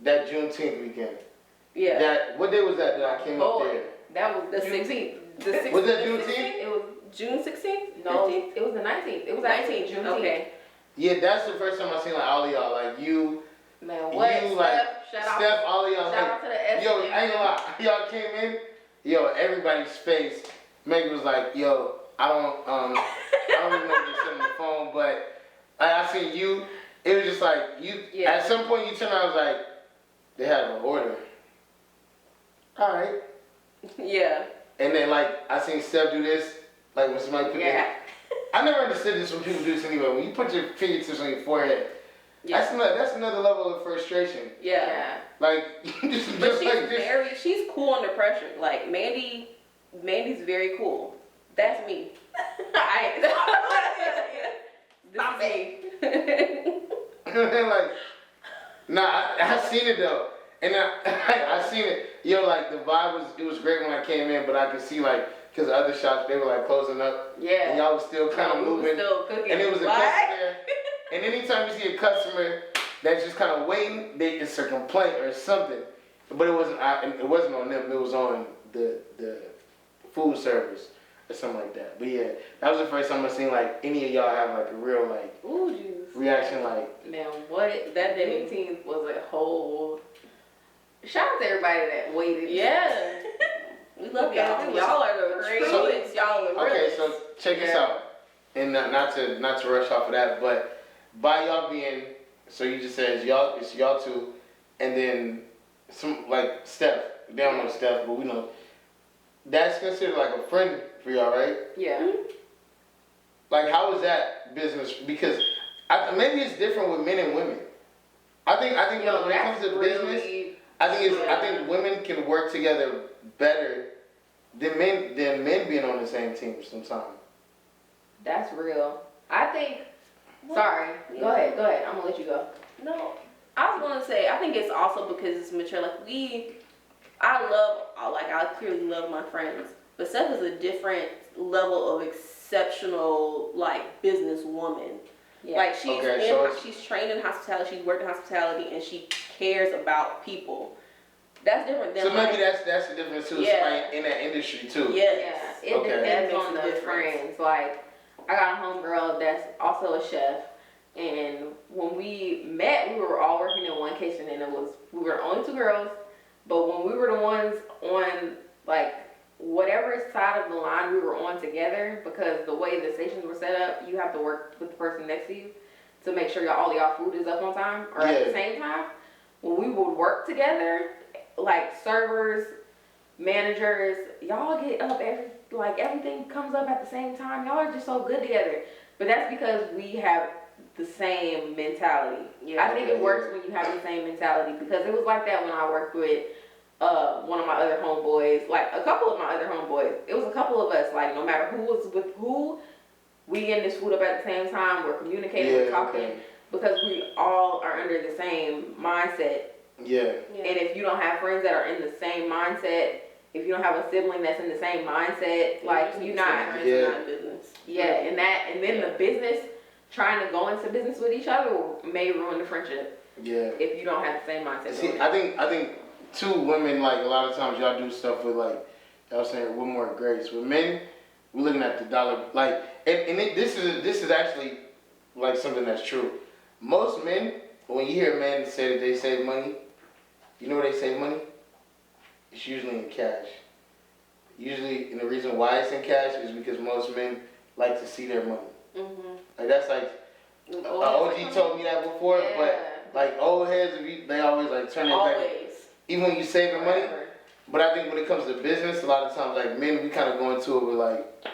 that Juneteenth weekend. Yeah. What day was that I came up there? That was The June- 16th. Was that Juneteenth? It was June 16th? no. 15th? It was the 19th. It was actually 19th. Juneteenth. Okay. Yeah, that's the first time I seen all of y'all. You, Man, what? You, Steph, all of y'all. shout out to the S. Yo, I ain't gonna lie. Y'all came in. Yo, everybody's face. Megan was like, yo, I don't even know what they said on the phone, but I seen you. It was just you. Yeah. At some point, you turned around. I was like, they had an order. All right. Yeah. And then I seen Steph do this. When somebody put Yeah. I never understood this when people do this anyway. When you put your fingertips on your forehead, Yeah. that's another level of frustration. Yeah. You just But this. she's cool under pressure. Mandy's very cool. That's me. This is me. I seen it though, and I seen it. Yo, the vibe was great when I came in, but I could see because the other shops they were closing up, Yeah. and y'all was still kind of We was moving, still cooking. and it was a What? customer. And anytime you see a customer that's just kind of waiting, it's a complaint or something. But it wasn't. It wasn't on them. It was on the food service or something like that. But yeah, that was the first time I seen any of y'all have a real Ooh, juice. reaction Man, what? That Juneteenth was a whole. Shout out to everybody that waited. Yeah. We love Yeah, y'all. it was Y'all are the crazy. truest. Y'all are the Okay, realest. so check this Yeah. out, and not to rush off of that, but by y'all being, so you just said it's y'all two, and then some Steph. They don't know Steph, but we know that's considered a friend for y'all, right? Yeah. How is that business? Because maybe it's different with men and women. I think when it comes to business, I think women can work together better than men being on the same team sometimes. That's real. I think. Sorry. Go ahead. I'm gonna let you go. No, I was gonna say, I think it's also because it's mature. Like I clearly love my friends, but Steph is a different level of exceptional, like, businesswoman. Yeah. Like she's Okay, so she's trained in hospitality, she's worked in hospitality, and she cares about people. That's different than So maybe that's the difference too. Yeah. Somebody in that industry too. Yes. Yeah, it Okay. depends That on makes the a difference. friends. Like, I got a homegirl that's also a chef, and when we met, we were all working in one kitchen, and we were only two girls, but when we were the ones on, like, whatever side of the line we were on together, because the way the stations were set up, you have to work with the person next to you to make sure all y'all food is up on time or at the same time. When we would work together, like servers, managers, y'all get up everything comes up at the same time. Y'all are just so good together. But that's because we have the same mentality. Yeah, I think it works when you have the same mentality, because it was like that when I worked with one of my other homeboys, like a couple of my other homeboys. It was a couple of us, like no matter who was with who, we getting this food up at the same time, we're communicating, we're talking, because we all are under the same mindset. Yeah. And if you don't have friends that are in the same mindset, if you don't have a sibling that's in the same mindset, like you're not. Not business. Yeah, and then the business, trying to go into business with each other may ruin the friendship. Yeah. If you don't have the same mindset. See, I think too, women, like, a lot of times y'all do stuff with, like, I was saying, with more grace. With men, we're looking at the dollar, like, this is actually, like, something that's true. Most men, when you hear men say that they save money, you know where they save money? It's usually in cash. Usually, and the reason why it's in cash is because most men like to see their money. Mm-hmm. Like, that's like, OG told me that before, but, like, old heads, they always, like, turn it back. Even when you saving money. But I think when it comes to business, a lot of times, like, men, we kind of go into it with, like,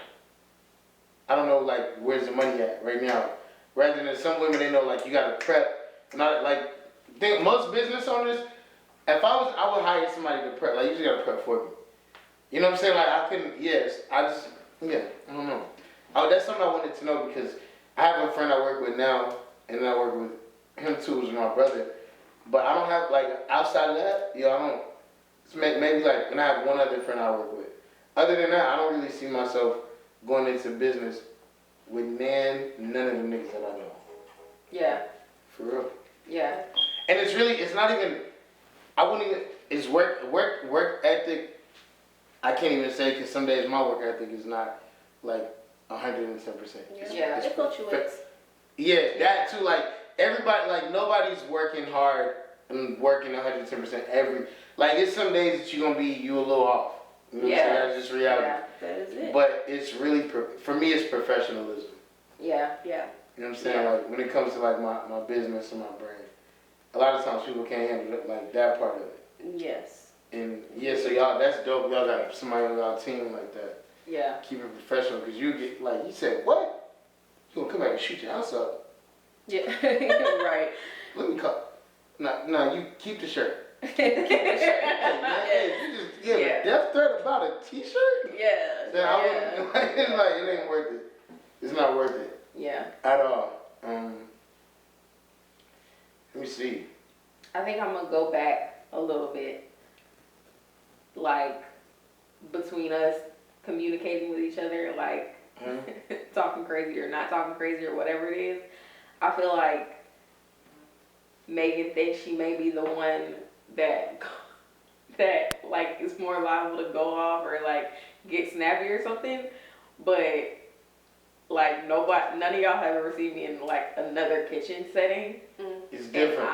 I don't know, like, where's the money at right now? Rather than some women, they know, like, you got to prep. Not, like, think most business owners, if I would hire somebody to prep. Like, you just got to prep for me. You know what I'm saying? Like, I couldn't, I don't know. That's something I wanted to know, because I have a friend I work with now, and then I work with him too, who's my brother. But I don't have, like, outside of that, I don't, it's maybe, like, and I have one other friend I work with. Other than that, I don't really see myself going into business with none of the niggas that I know. Yeah. For real. Yeah. And it's not even, I wouldn't even, it's work ethic, I can't even say, because some days my work ethic is not, like, 110%. Yeah. It fluctuates. Yeah, that too, like, everybody, like, nobody's working hard and working 110% like, it's some days that you're going to be, you a little off. You know what I'm saying? That's just reality. Yeah. That is it. But it's really, for me, it's professionalism. Yeah. Yeah. You know what I'm saying? Like, when it comes to, like, my business and my brand, a lot of times people can't handle, like, that part of it. Yes. And, so y'all, that's dope. Y'all got somebody on y'all team like that. Yeah. Keep it professional, because you get, like, you said, what? You going to come back and shoot your house up? Yeah. Right. Let me call. No, you keep the shirt. Hey, man, hey, you just give a death threat about a t-shirt? Yeah. Then I wouldn't, it ain't worth it. It's not worth it. Yeah. At all. Let me see. I think I'm gonna go back a little bit, like, between us communicating with each other, like, talking crazy or not talking crazy or whatever it is. I feel like Megan thinks she may be the one that like is more liable to go off or, like, get snappy or something, but, like, none of y'all have ever seen me in, like, another kitchen setting. It's different.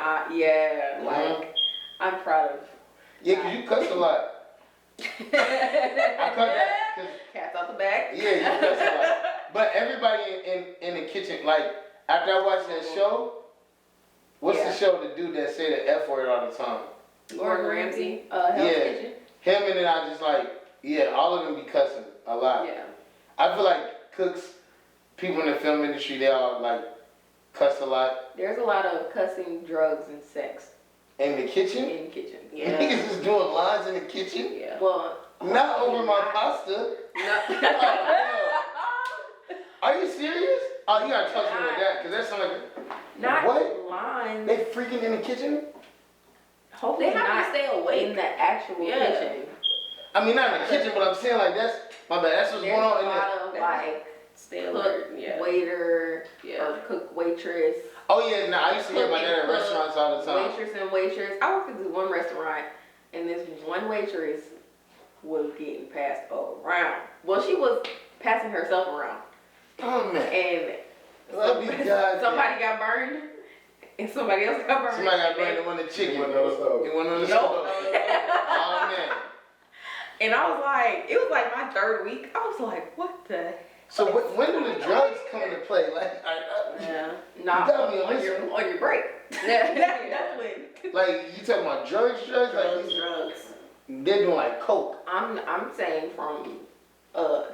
Like, I'm proud of. Yeah, because you cuss a lot. I cut that. Cats out the back. Yeah, you cuss a lot. But everybody in the kitchen, like, after I watched that show, what's the show, the dude that say the F word all the time? Gordon Ramsay, Hell's Kitchen. Him, and then I just, like, all of them be cussing a lot. Yeah. I feel like cooks, people in the film industry, they all, like, cuss a lot. There's a lot of cussing, drugs, and sex. In the kitchen? In the kitchen. Yeah. Niggas is doing lines in the kitchen? Yeah. Well, not over my pasta. No. Oh, are you serious? Oh, you gotta talk to me with that, because that sounds like Not what? lines. They freaking in the kitchen? Hopefully They have not to stay awake in the actual Yeah. kitchen. I mean, not in the kitchen, but I'm saying like that's my bad. That's what's There's going on a in lot there. of like Stay cook, alert. Yeah. waiter, Yeah. or cook waitress. Oh yeah, I used to hear about that at cook, restaurants all the time. Waitress and waitress. I worked at this one restaurant, and this one waitress was getting passed around. Well, she was passing herself around, Oh man. and Love you guys. somebody got burned, and somebody else got burned. Somebody got burned in one of the chicken. It wasn't on the stove. It wasn't on the Nope. stove. Oh man. And I was like, it was like my third week. I was like, what the? So when do the drugs come into play? Like, Yeah, not gotta be on honest. your break. That's when. like you talking about drugs? Like Drugs. they're doing like coke. I'm saying from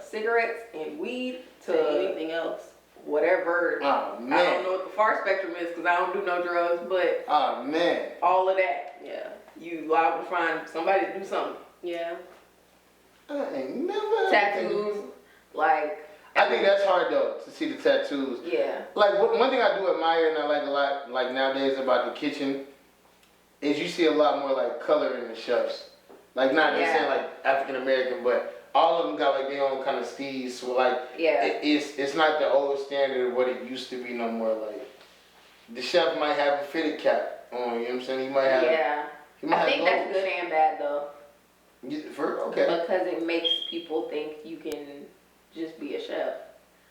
cigarettes and weed to Anything else? whatever. Oh I don't man. know what the far spectrum is because I don't do no drugs, but Oh man. all of that, Yeah. you liable to find somebody to do something. Yeah. I ain't never. Tattoos, like I think that's hard though to see the tattoos. yeah, Like one thing I do admire and I like a lot, like nowadays about the kitchen, is you see a lot more like color in the chefs. Like not just Yeah. saying like African American, but all of them got like their own kind of steez. So like yeah, it's not the old standard of what it used to be no more. Like the chef might have a fitted cap on, you know what I'm saying? He might have. yeah. He might I think have that's good and bad though, Okay. because it makes people think you can just be a chef.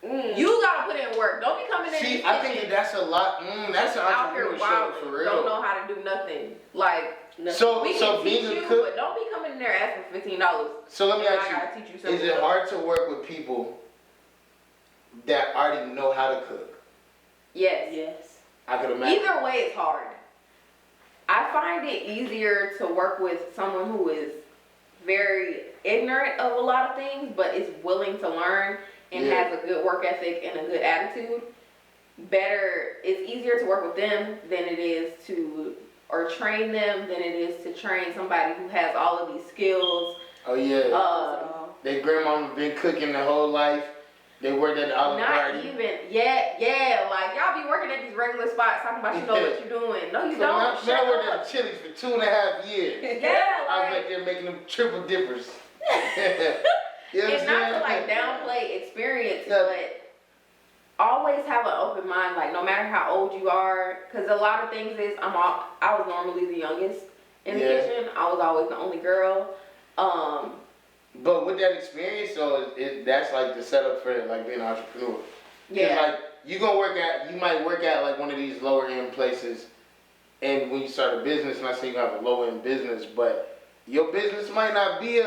Mm. You gotta put in work. Don't be coming in. See, these I think kitchens that's a lot. That's an out here entrepreneurship wild, for real. don't know how to do nothing. Like So we so can teach being a you, cook. but don't be coming in there asking for $15. So let me And ask I you. gotta teach you something. Is it hard to work with people that already know how to cook? Yes. Yes. I could imagine. Either way, it's hard. I find it easier to work with someone who is very ignorant of a lot of things, but is willing to learn and Yeah. has a good work ethic and a good attitude. It's easier to work with them than it is to, or train them than it is to train somebody who has all of these skills. Oh yeah. Um, Their grandmama been cooking their whole life. They worked at the Olive Not Garden. even, yeah, like y'all be working at these regular spots talking about you know what you're doing. No, you So don't. I Shut worked up. at Chili's for 2.5 years. Yeah, I was like, back there making them triple dippers. You know what and I'm not to saying? like downplay experience, Yeah. but always have an open mind. Like no matter how old you are, because a lot of things is I was normally the youngest in the Yeah. kitchen. I was always the only girl. But with that experience, though, that's like the setup for like being an entrepreneur. 'Cause, Yeah, like you might work at like one of these lower end places, and when you start a business, not saying you have a low end business, but your business might not be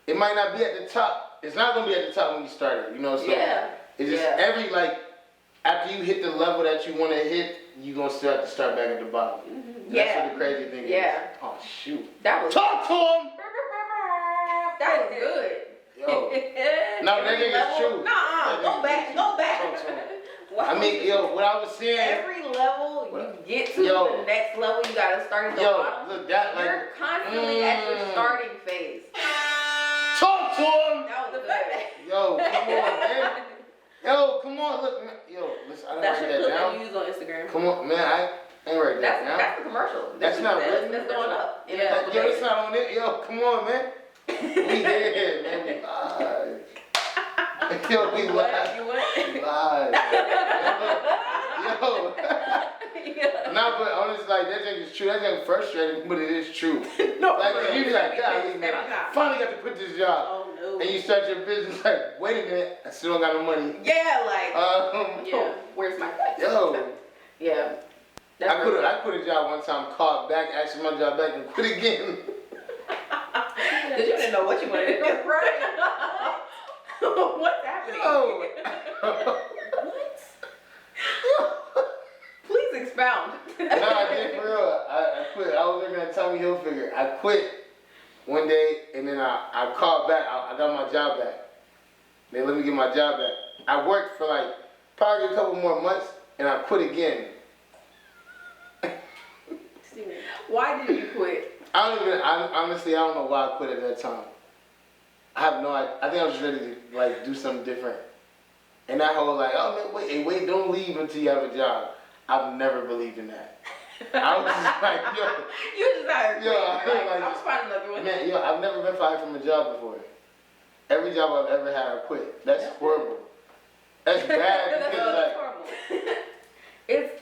it might not be at the top. It's not gonna be at the top when you start it, you know. So yeah, it's just yeah. after you hit the level that you want to hit, you gonna still have to start back at the bottom. That's Yeah. what the crazy thing Yeah. is. Oh shoot! That was Talk to him. that was good. Yo. No, that thing is true. Nuh-uh. Go back. Talk to Go him. back. I mean, yo, what I was saying. Every level you get to, Yo. the next level you gotta start at the Yo, bottom. look that like. You're constantly at your starting phase. Talk to him. That was good. Yo, come on, man. Yo, come on, look, man. Yo, listen, I That's didn't your write clip that that you down. use on Instagram. Come on, man, I ain't write that down. That's the commercial. That's not that's, real. that's going up. In Yeah. the Yo, it's not on it. Yo, come on, man. We here, man. We live. Yo, we live. You what? We live. Yo. Nah, but honestly, like, that thing is true. That thing frustrating, but it is true. No, Like, for you real. be like, God, man, I finally got to quit this job. Oh no. And you start your business, like, wait a minute, I still don't got no money. Yeah, like, Yeah. where's my cut? Yo, Yeah. That's I quit a job one time, called back, asked for my job back, and quit again. Because you didn't know what you wanted to do. Right. What's happening? Yo. Please expound. Nah, I did for real. I quit. I was looking at Tommy Hilfiger. I quit one day, and then I called back. I got my job back. They let me get my job back. I worked for like probably a couple more months, and I quit again. Why did you quit? Honestly, I don't know why I quit at that time. I have no idea. I think I was ready to like do something different. And that whole like, oh man, wait, don't leave until you have a job. I've never believed in that. I was just like, yo. You just hired. Yo, Like, I'll find another one. Man, I've never been fired from a job before. Every job I've ever had, I quit. That's horrible. That's bad That's because like. horrible. It's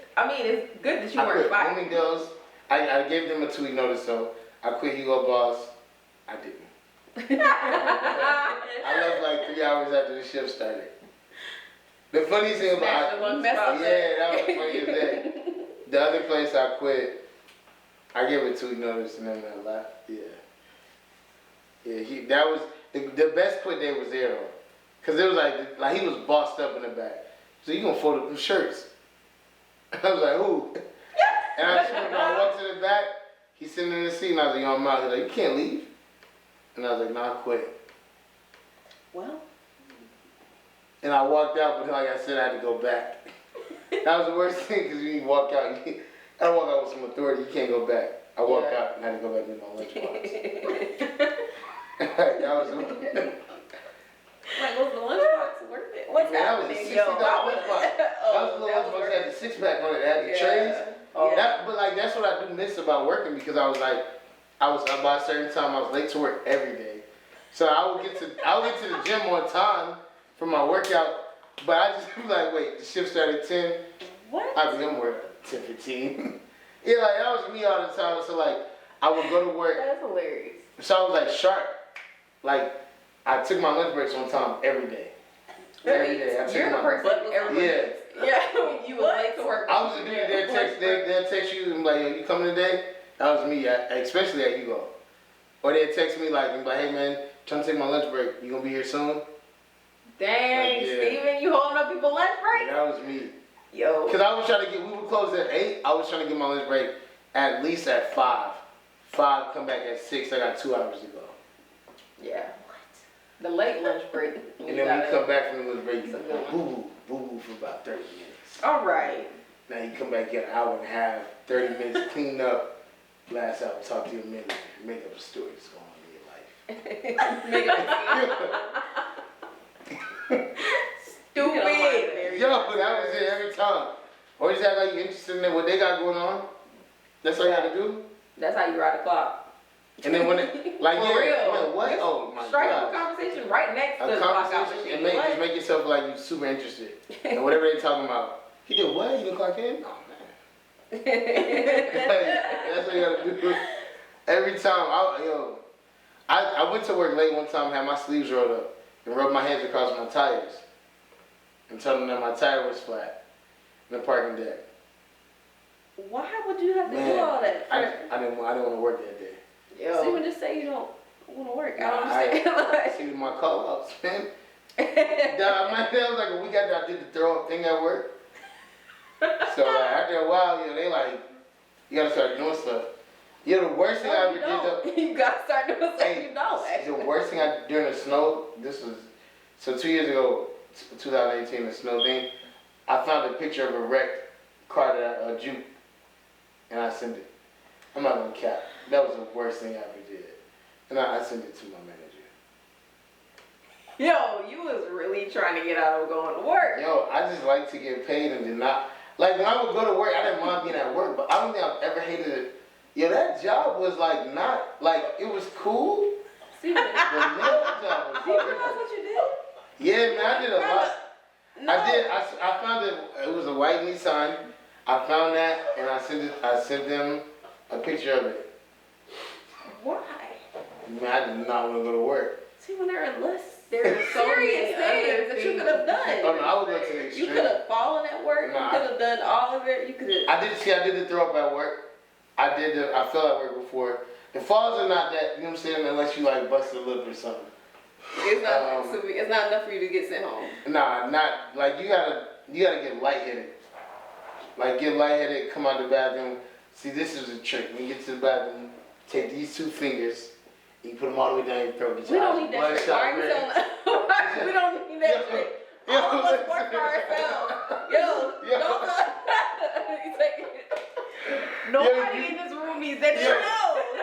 good that you I weren't quit fired. Bloomingdale's. I gave them a 2-week notice, so I quit Hugo Boss. I didn't. I left like 3 hours after the shift started. The funniest thing about that was the funniest thing. The other place I quit, I gave a 2-week notice and then I left. That was the best quit day was there though, cause it was like he was bossed up in the back. So you gonna fold up them shirts? I was like, who? And I walked to the back. He's sitting in the seat and I was like, yo, I'm out. He's like, you can't leave. And I was like, no, I quit. Well. And I walked out, but like I said, I had to go back. That was the worst thing because when you walk out, I walk out with some authority. You can't go back. I walked out and had to go back to my lunchbox. That was like, was the lunchbox worth it? What's happening? That was a $60 lunchbox. That was the little lunchbox that had the 6-pack on it. It had the trays. But like that's what I do miss about working because I was by a certain time I was late to work every day. So I would get to the gym on time for my workout, but I just be like, wait, the shift started at 10. What? I'd be on work at 10:15. Yeah, like that was me all the time. So like I would go to work. That's hilarious. So I was like sharp. Like I took my lunch breaks on time every day. Every day. You're the person every day. Yeah, you were late to work. I was the dude they'll text you and be like, yo, you coming today? That was me, especially at Hugo. Or they'd text me like, hey man, trying to take my lunch break. You gonna be here soon? Dang, Steven, you holding up people's lunch break? Yeah, that was me. Yo. Because I was trying to we would close at 8. I was trying to get my lunch break at least at 5. 5, come back at 6. I got 2 hours to go. Yeah. What? The late lunch break. And then when you come back from the lunch break, you go boo for about 30 minutes. All right. Now you come back, get an hour and a half, 30 minutes, clean up, blast out, talk to you a minute, make up a story that's going on in your life. Make up a Stupid. Yo, that was it every time. Or just act like you're interested in what they got going on. That's all you got to do. That's how you ride the clock. And then when it, like, For real. Man, what? Oh my Strike God. up a conversation right next to A the clock out conversation machine. and just make yourself like you're super interested. And whatever they talking about. He did what? He didn't clock in? Oh man. That's what you gotta do. Every time, I went to work late one time, had my sleeves rolled up, and rubbed my hands across my tires, and told them that my tire was flat in the parking deck. Why would you have to do all that? I didn't want to work that day. Yo. See, when just say you don't want to work. I don't understand. I see my call ups, man. That was like a week after I did the throw up thing at work. So like, after a while, they like, you gotta start doing stuff. The worst thing I ever did though. You gotta start doing stuff you don't. The worst thing I did during the snow, so 2 years ago, 2018, the snow thing, I found a picture of a wrecked car that I juked, and I sent it. I'm not gonna cap. That was the worst thing I ever did. And I sent it to my manager. Yo, you was really trying to get out of going to work. Yo, I just like to get paid and did not. Like when I would go to work, I didn't mind being at work, but I don't think I've ever hated it. Yo, that job was like not, like it was cool. See, but man, that job was do you realize what you did? Yeah, man, I did a lot. No. I found it was a white Nissan. I found that and I sent them a picture of it. Why? Man, I did not want to go to work. See, when there are so many things that you could have done. Oh no, I would go to the extreme. You could have fallen at work. Nah, you could have done all of it. You could have. I did the throw up at work. I fell at work before. The falls are not that, you know what I'm saying, unless you like busted a lip or something. It's not enough for you to get sent home. Nah, not like you gotta get lightheaded. Like get lightheaded, come out the bathroom. See, this is a trick. When you get to the bathroom, take these 2 fingers, you put them all the way down your throat. We don't need that trick. Why are you telling us? We don't need that trick. All of us work for ourselves. Yo, don't nobody in this room needs that trick.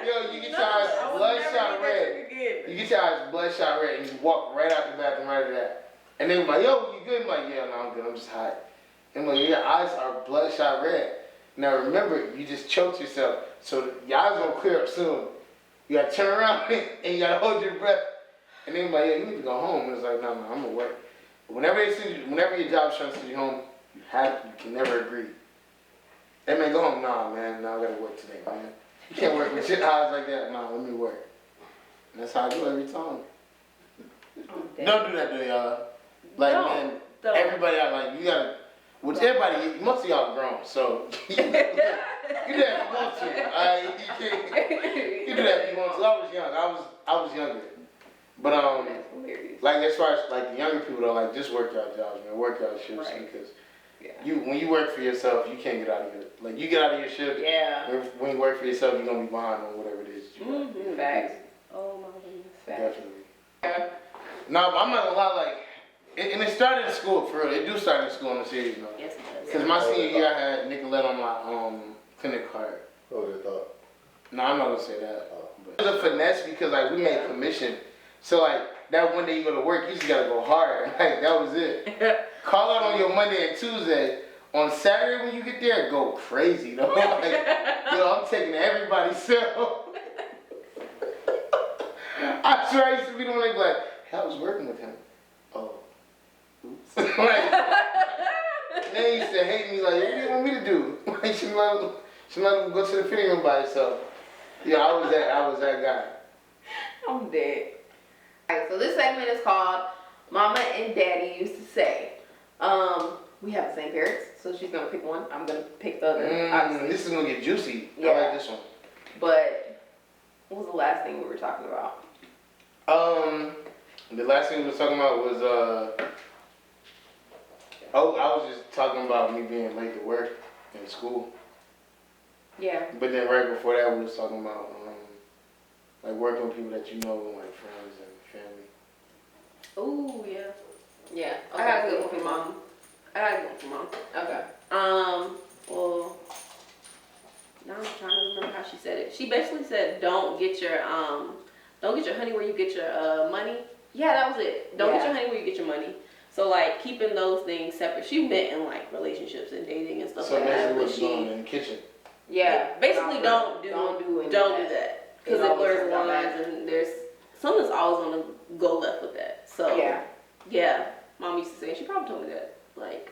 Yo, you get your eyes bloodshot red. You get your eyes bloodshot red and you walk right out the bathroom right after that. And they were like, yo, you good? I'm like, yeah, no, I'm good. I'm just hot. And I'm like, your eyes are bloodshot red. Now remember, you just choked yourself, so your eyes gonna clear up soon. You gotta turn around and you gotta hold your breath. And they were like, yeah, you need to go home. And it's like, no, I'm gonna work. Whenever your job's trying to send you home, you can never agree. Hey man, go home. Nah, man, I gotta work today, man. You can't work with your eyes like that. Nah, let me work. And that's how I do every time. Don't do that to y'all. Like, man, everybody out, like, you gotta, which everybody, most of y'all grown, so you do that if you want to. You do that if you want to. I was young. I was younger. But, like, as far as, like, the younger people, though, like, just work y'all jobs, man. Work y'all shifts, because when you work for yourself, you can't get out of your, like, you get out of your shift. Yeah. When you work for yourself, you're going to be behind on whatever it is that you work. Facts. Oh, my goodness. Definitely. Yeah. No, but I'm not gonna lie, like, and it started in school, for real. It do start in school on the series, though. Yes, it does. Because my senior year, I had Nicolette on my clinic card. Oh, they thought. No, I'm not gonna say that. But it was a finesse because, like, we made commission. So, like, that one day you go to work, you just gotta go hard. Like, that was it. Call out on your Monday and Tuesday. On Saturday when you get there, go crazy, though. Like, yo, I'm taking everybody's cell. I swear I used to be the one that like, hey, I was working with him. Oh, oops. Like, they used to hate me like, what do you want me to do? Like, she let him go to the fitting room by herself. Yeah, I was that guy. I'm dead. Alright, so this segment is called Mama and Daddy Used to Say. We have the same parents, so she's gonna pick one. I'm gonna pick the other. Obviously. This is gonna get juicy. Yeah. I like this one. But what was the last thing we were talking about? The last thing we were talking about was I was just talking about me being late to work in school. Yeah. But then right before that, we was talking about like working with people that you know, like friends and family. Ooh, yeah. Yeah. Okay. I got a good one for Mom. Okay. Well, now I'm trying to remember how she said it. She basically said, don't get your honey where you get your money. Yeah, that was it. Don't get your honey where you get your money. So, like, keeping those things separate. She meant in, like, relationships and dating and stuff like that. So basically what's going on in the kitchen. Yeah. Basically, don't do that. Because it blurs the lines and there's something's always going to go left with that. So, yeah. Mom used to say, she probably told me that. Like,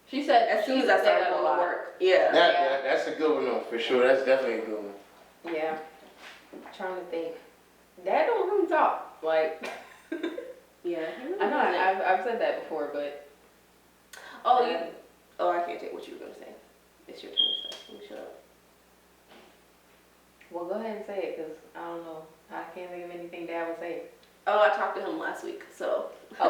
she said as soon as I started going to work. Yeah. That's a good one, though, for sure. That's definitely a good one. Yeah. I'm trying to think. Dad don't really talk. Like, yeah. I know I've said that before, but. I can't take what you were going to say. It's your turn to say. Let me shut up. Well, go ahead and say it, because I don't know. I can't think of anything Dad would say. Oh, I talked to him last week, so. I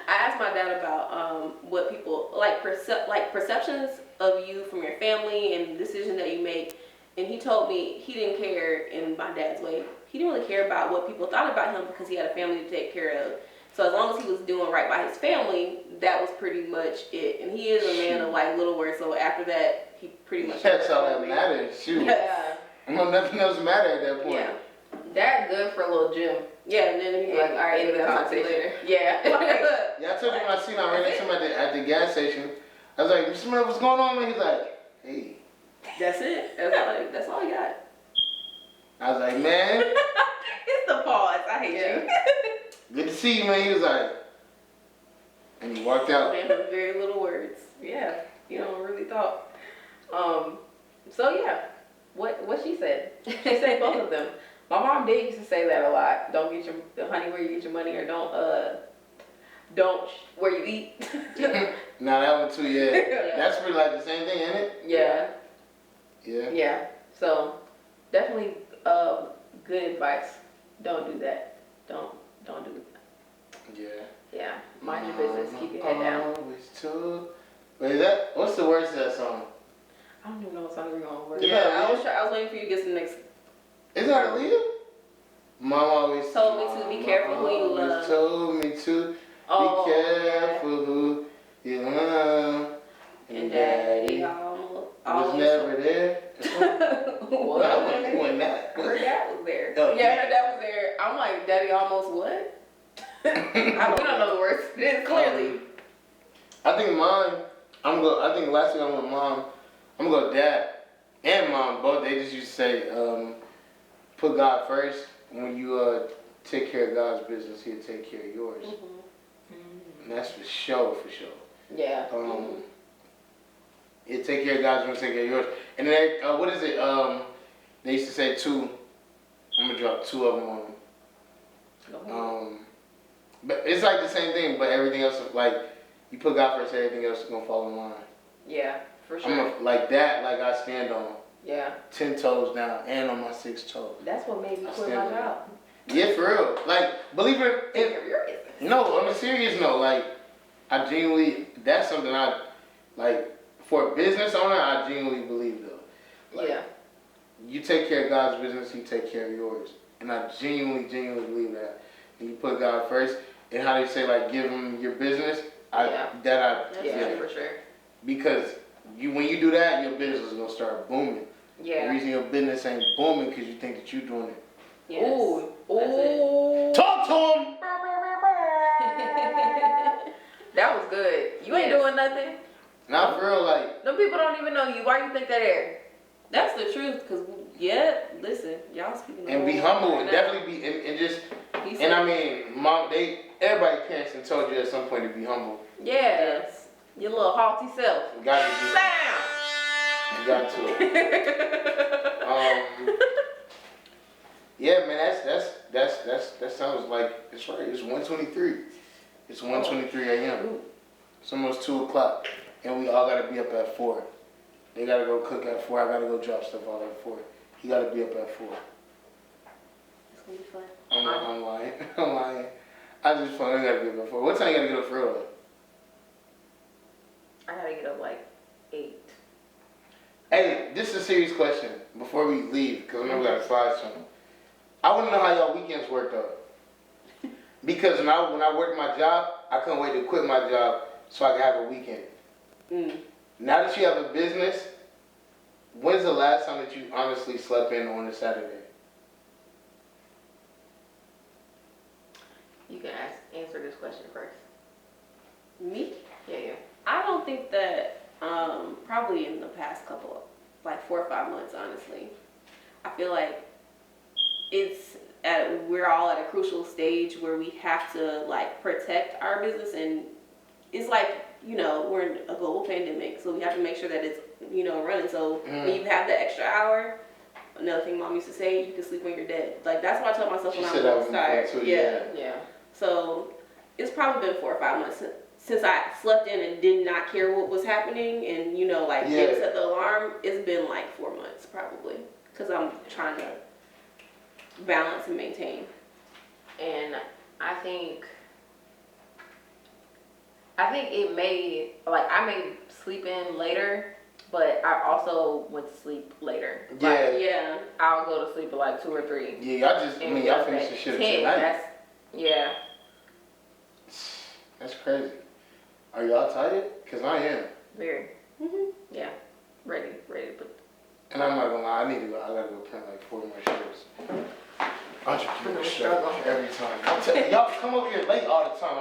asked my dad about what people, like perceptions of you from your family and the decision that you make. And he told me he didn't care in my dad's way. He didn't really care about what people thought about him because he had a family to take care of. So as long as he was doing right by his family, that was pretty much it. And he is a man of like little words, so after that, he pretty much. That's all that matters. Shoot. Yeah. Nothing else matters at that point. Yeah. Dad good for a little gym. Yeah, and then he's like, all right, we'll talk to you later. Yeah. Yeah, I told you when I seen him, I ran into him at the gas station. I was like, Mr. Miller, what's going on? And he's like, hey. That's it. That's all I got. I was like, man. It's the pause. I hate you. Good to see you, man. He was like, and he walked out. Man with very little words. Yeah. You don't really talk. So yeah. What she said. She said both of them. My mom did used to say that a lot. Don't get your honey where you get your money, or don't where you eat. Nah, that one too, yeah. That's pretty like the same thing, ain't it? Yeah. Yeah. Yeah. So definitely good advice. Don't do that. Don't do that. Yeah. Yeah. Mind your business. Keep your head down. Wait, what's the words to that song? I don't even know what song we're gonna work. Yeah, I was waiting for you to get to the next. Is that Aaliyah? Mom always told me to be careful who you love. Told me to be careful who you love. And Daddy always was never there. Well, I wasn't doing that. Her dad was there. Oh, yeah, her dad was there. I'm like, Daddy almost what? We don't know the words. Clearly. I think mine. I think last week I'm with mom. I'm gonna go dad and mom both. They just used to say, put God first. When you take care of God's business, He'll take care of yours. And that's for sure, for sure. Yeah. He'll take care of God's business, take care of yours. And then what is it? They used to say two. I'm gonna drop two of them on them. But it's like the same thing, but everything else is like you put God first, everything else is gonna fall in line. Yeah, for sure. Like that, like I stand on. Yeah. 10 toes down and on my 6th toe. That's what made me I quit stand my on job. Yeah, for real. Like, believe it. Take care of your business. No, on a serious note, like, I genuinely, that's something I, like, for a business owner, I genuinely believe though. Like, Yeah. You take care of God's business, He take care of yours. And I genuinely believe that. And you put God first, and how they say, like, give Him your business, Yeah, for sure. Because when you do that, your business is gonna start booming. Yeah. The reason your business ain't booming because you think that you're doing it. Yes. Ooh. That's it. Talk to him. That was good. You ain't doing nothing. Not for real, like. Them people don't even know you. Why you think they're there? That's the truth, because, listen, y'all speaking And be humble, and definitely be, and just, and I mean, mom, everybody's parents have told you at some point to be humble. Yes. Your little haughty self. You got to be. Sound. You got to. Yeah, man, that sounds like, it's right, it's 1:23. It's 1:23 a.m. It's almost 2 o'clock, and we all gotta be up at 4. They gotta go cook at 4. I gotta go drop stuff off at 4. He gotta be up at 4. It's gonna be fun. I'm lying. I'm lying. I just fun. I gotta get up at 4. What time you gotta get up for real? I gotta get up like 8. Hey, this is a serious question before we leave, because I know we gotta slide something. I want to know how y'all weekends work though. Because when I worked my job, I couldn't wait to quit my job so I could have a weekend. Now that you have a business, when's the last time that you honestly slept in on a Saturday? You can answer this question first. Me? Yeah. I don't think that, probably in the past couple, like 4 or 5 months, honestly. I feel like we're all at a crucial stage where we have to like protect our business, and it's like, we're in a global pandemic, so we have to make sure that it's, running. So when you have the extra hour, another thing mom used to say, you can sleep when you're dead. Like, that's what I tell myself when I'm most tired. Yeah. So it's probably been 4 or 5 months since I slept in and did not care what was happening, and didn't set the alarm. It's been like 4 months probably, because I'm trying to balance and maintain. And I think it may, like, I may sleep in later, but I also went to sleep later. Yeah. Like, I'll go to sleep at like 2 or 3. Yeah, y'all finish the shit at 10. tonight. That's crazy. Are y'all tired? Because I am. Very. Yeah. Ready to put. And I'm not gonna lie, I gotta go print like 4 more shirts. Entrepreneur struggle every time. Y'all come over here late all the time.